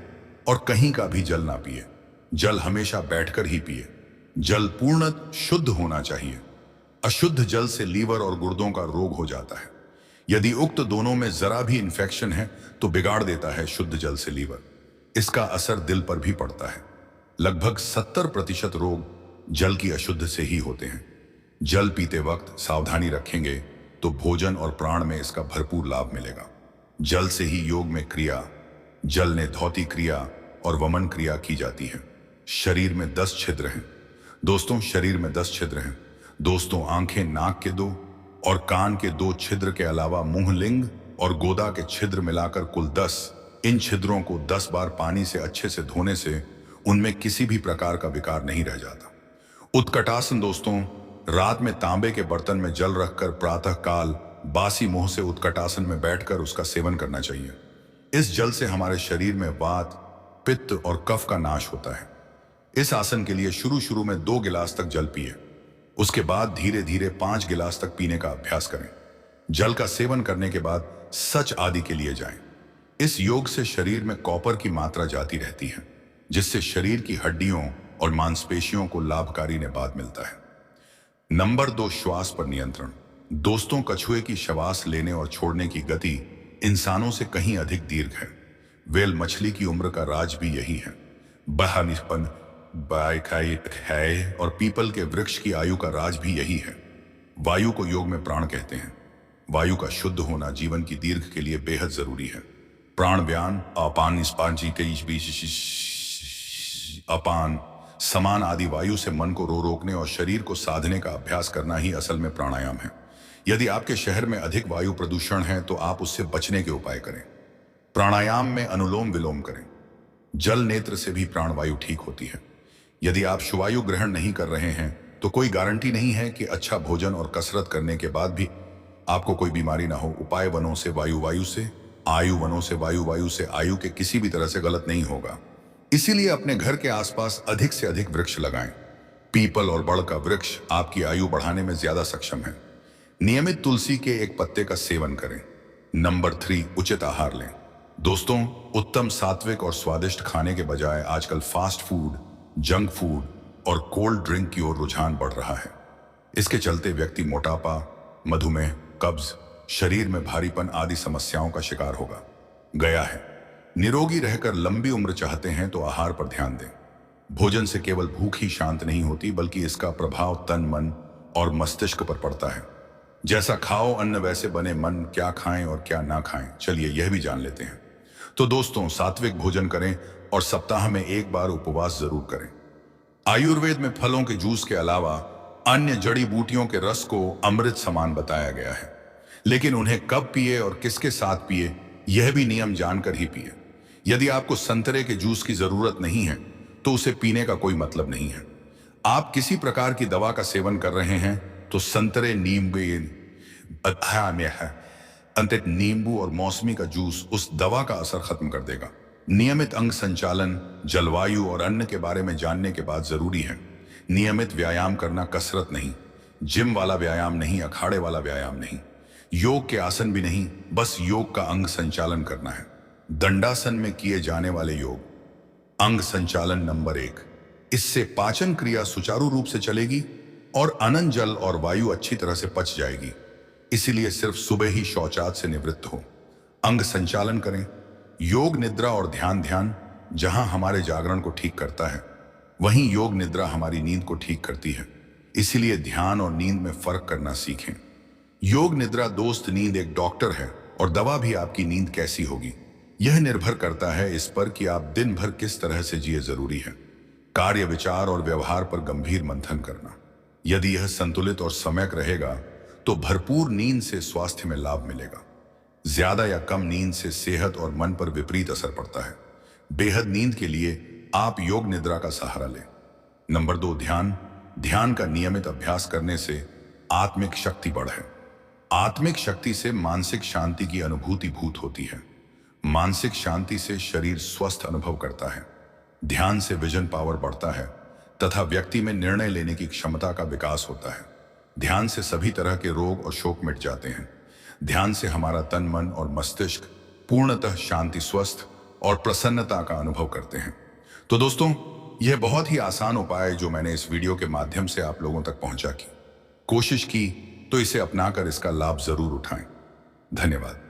और कहीं का भी जल ना पिए। जल हमेशा बैठकर ही पिए। जल पूर्णतः शुद्ध होना चाहिए। अशुद्ध जल से लीवर और गुर्दों का रोग हो जाता है। यदि उक्त दोनों में जरा भी इंफेक्शन है तो बिगाड़ देता है शुद्ध जल से लीवर। इसका असर दिल पर भी पड़ता है। लगभग 70% रोग जल की अशुद्ध से ही होते हैं। जल पीते वक्त सावधानी रखेंगे तो भोजन और प्राण में इसका भरपूर लाभ मिलेगा। जल से ही योग में क्रिया, जल ने धौती क्रिया और वमन क्रिया की जाती है। शरीर में 10 छिद्र हैं दोस्तों, शरीर में 10 छिद्र हैं दोस्तों। आंखें, नाक के 2 और कान के 2 छिद्र के अलावा मुंह, लिंग और गोदा के छिद्र मिलाकर कुल 10। इन छिद्रों को 10 बार पानी से अच्छे से धोने से उनमें किसी भी प्रकार का विकार नहीं रह जाता। उत्कटासन दोस्तों, रात में तांबे के बर्तन में जल रखकर प्रातः काल बासी मुंह से उत्कटासन में बैठकर उसका सेवन करना चाहिए। इस जल से हमारे शरीर में वात, पित्त और कफ का नाश होता है। इस आसन के लिए शुरू में 2 गिलास तक जल पिए, उसके बाद धीरे धीरे 5 गिलास तक पीने का अभ्यास करें। जल का सेवन करने के बाद सच आदि के लिए जाएं। इस योग से शरीर में कॉपर की मात्रा जाती रहती है, जिससे शरीर की हड्डियों और मांसपेशियों को लाभकारी निबात मिलता है। नंबर 2, श्वास पर नियंत्रण। दोस्तों, कछुए की श्वास लेने और छोड़ने की गति इंसानों से कहीं अधिक दीर्घ है। व्हेल मछली की उम्र का राज भी यही है। बहानिस्पन है और पीपल के वृक्ष की आयु का राज भी यही है। वायु को योग में प्राण कहते हैं। वायु का शुद्ध होना जीवन की दीर्घ के लिए बेहद जरूरी है। प्राण व्यान, अपान, निस्पान, अपान, समान आदि वायु से मन को रोकने और शरीर को साधने का अभ्यास करना ही असल में प्राणायाम है। यदि आपके शहर में अधिक वायु प्रदूषण है तो आप उससे बचने के उपाय करें। प्राणायाम में अनुलोम विलोम करें। जल नेत्र से भी प्राणवायु ठीक होती है। यदि आप शुवायु ग्रहण नहीं कर रहे हैं तो कोई गारंटी नहीं है कि अच्छा भोजन और कसरत करने के बाद भी आपको कोई बीमारी ना हो। उपाय वनों से वायु, वायु से आयु, वनों से वायु, वायु से आयु के किसी भी तरह से गलत नहीं होगा। इसीलिए अपने घर के आसपास अधिक से अधिक वृक्ष लगाएं। पीपल और बड़ का वृक्ष आपकी आयु बढ़ाने में ज्यादा सक्षम है। नियमित तुलसी के एक पत्ते का सेवन करें। नंबर 3, उचित आहार लें। दोस्तों, उत्तम सात्विक और स्वादिष्ट खाने के बजाय आजकल फास्ट फूड, जंक फूड और कोल्ड ड्रिंक की ओर रुझान बढ़ रहा है। इसके चलते व्यक्ति मोटापा, मधुमेह, कब्ज, शरीर में भारीपन आदि समस्याओं का शिकार होगा गया है। निरोगी रहकर लंबी उम्र चाहते हैं तो आहार पर ध्यान दें। भोजन से केवल भूख ही शांत नहीं होती, बल्कि इसका प्रभाव तन, मन और मस्तिष्क पर पड़ता है। जैसा खाओ अन्न वैसे बने मन। क्या खाएं और क्या ना खाएं, चलिए यह भी जान लेते हैं। तो दोस्तों, सात्विक भोजन करें और सप्ताह में 1 बार उपवास जरूर करें। आयुर्वेद में फलों के जूस के अलावा अन्य जड़ी बूटियों के रस को अमृत समान बताया गया है, लेकिन उन्हें कब पिए और किसके साथ पिए यह भी नियम जानकर ही पिए। यदि आपको संतरे के जूस की जरूरत नहीं है तो उसे पीने का कोई मतलब नहीं है। आप किसी प्रकार की दवा का सेवन कर रहे हैं तो संतरे, नींबू और मौसमी का जूस उस दवा का असर खत्म कर देगा। नियमित अंग संचालन, जलवायु और अन्न के बारे में जानने के बाद जरूरी है। नियमित व्यायाम करना, कसरत नहीं, जिम वाला व्यायाम नहीं, अखाड़े वाला व्यायाम नहीं, योग के आसन भी नहीं, बस योग का अंग संचालन करना है। दंडासन में किए जाने वाले योग, अंग संचालन नंबर 1। इससे पाचन क्रिया सुचारू रूप से चलेगी और अनन जल और वायु अच्छी तरह से पच जाएगी। इसीलिए सिर्फ सुबह ही शौचालय से निवृत्त हो, अंग संचालन करें। योग निद्रा और ध्यान जहां हमारे जागरण को ठीक करता है, वहीं योग निद्रा हमारी नींद को ठीक करती है। इसीलिए ध्यान और नींद में फर्क करना सीखें। योग निद्रा दोस्त नींद एक डॉक्टर है और दवा भी आपकी नींद कैसी होगी यह निर्भर करता है इस पर कि आप दिन भर किस तरह से जिए। जरूरी है कार्य, विचार और व्यवहार पर गंभीर मंथन करना। यदि यह संतुलित और सम्यक रहेगा तो भरपूर नींद से स्वास्थ्य में लाभ मिलेगा। ज्यादा या कम नींद से सेहत और मन पर विपरीत असर पड़ता है। बेहद नींद के लिए आप योग निद्रा का सहारा लें। नंबर 2, ध्यान का नियमित अभ्यास करने से आत्मिक शक्ति बढ़े। आत्मिक शक्ति से मानसिक शांति की अनुभूति भूत होती है। मानसिक शांति से शरीर स्वस्थ अनुभव करता है। ध्यान से विजन पावर बढ़ता है तथा व्यक्ति में निर्णय लेने की क्षमता का विकास होता है। ध्यान से सभी तरह के रोग और शोक मिट जाते हैं। ध्यान से हमारा तन, मन और मस्तिष्क पूर्णतः शांति, स्वस्थ और प्रसन्नता का अनुभव करते हैं। तो दोस्तों, यह बहुत ही आसान उपाय जो मैंने इस वीडियो के माध्यम से आप लोगों तक पहुंचा की कोशिश की, तो इसे अपनाकर इसका लाभ जरूर उठाएं। धन्यवाद।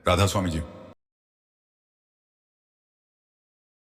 राधा स्वामी जी।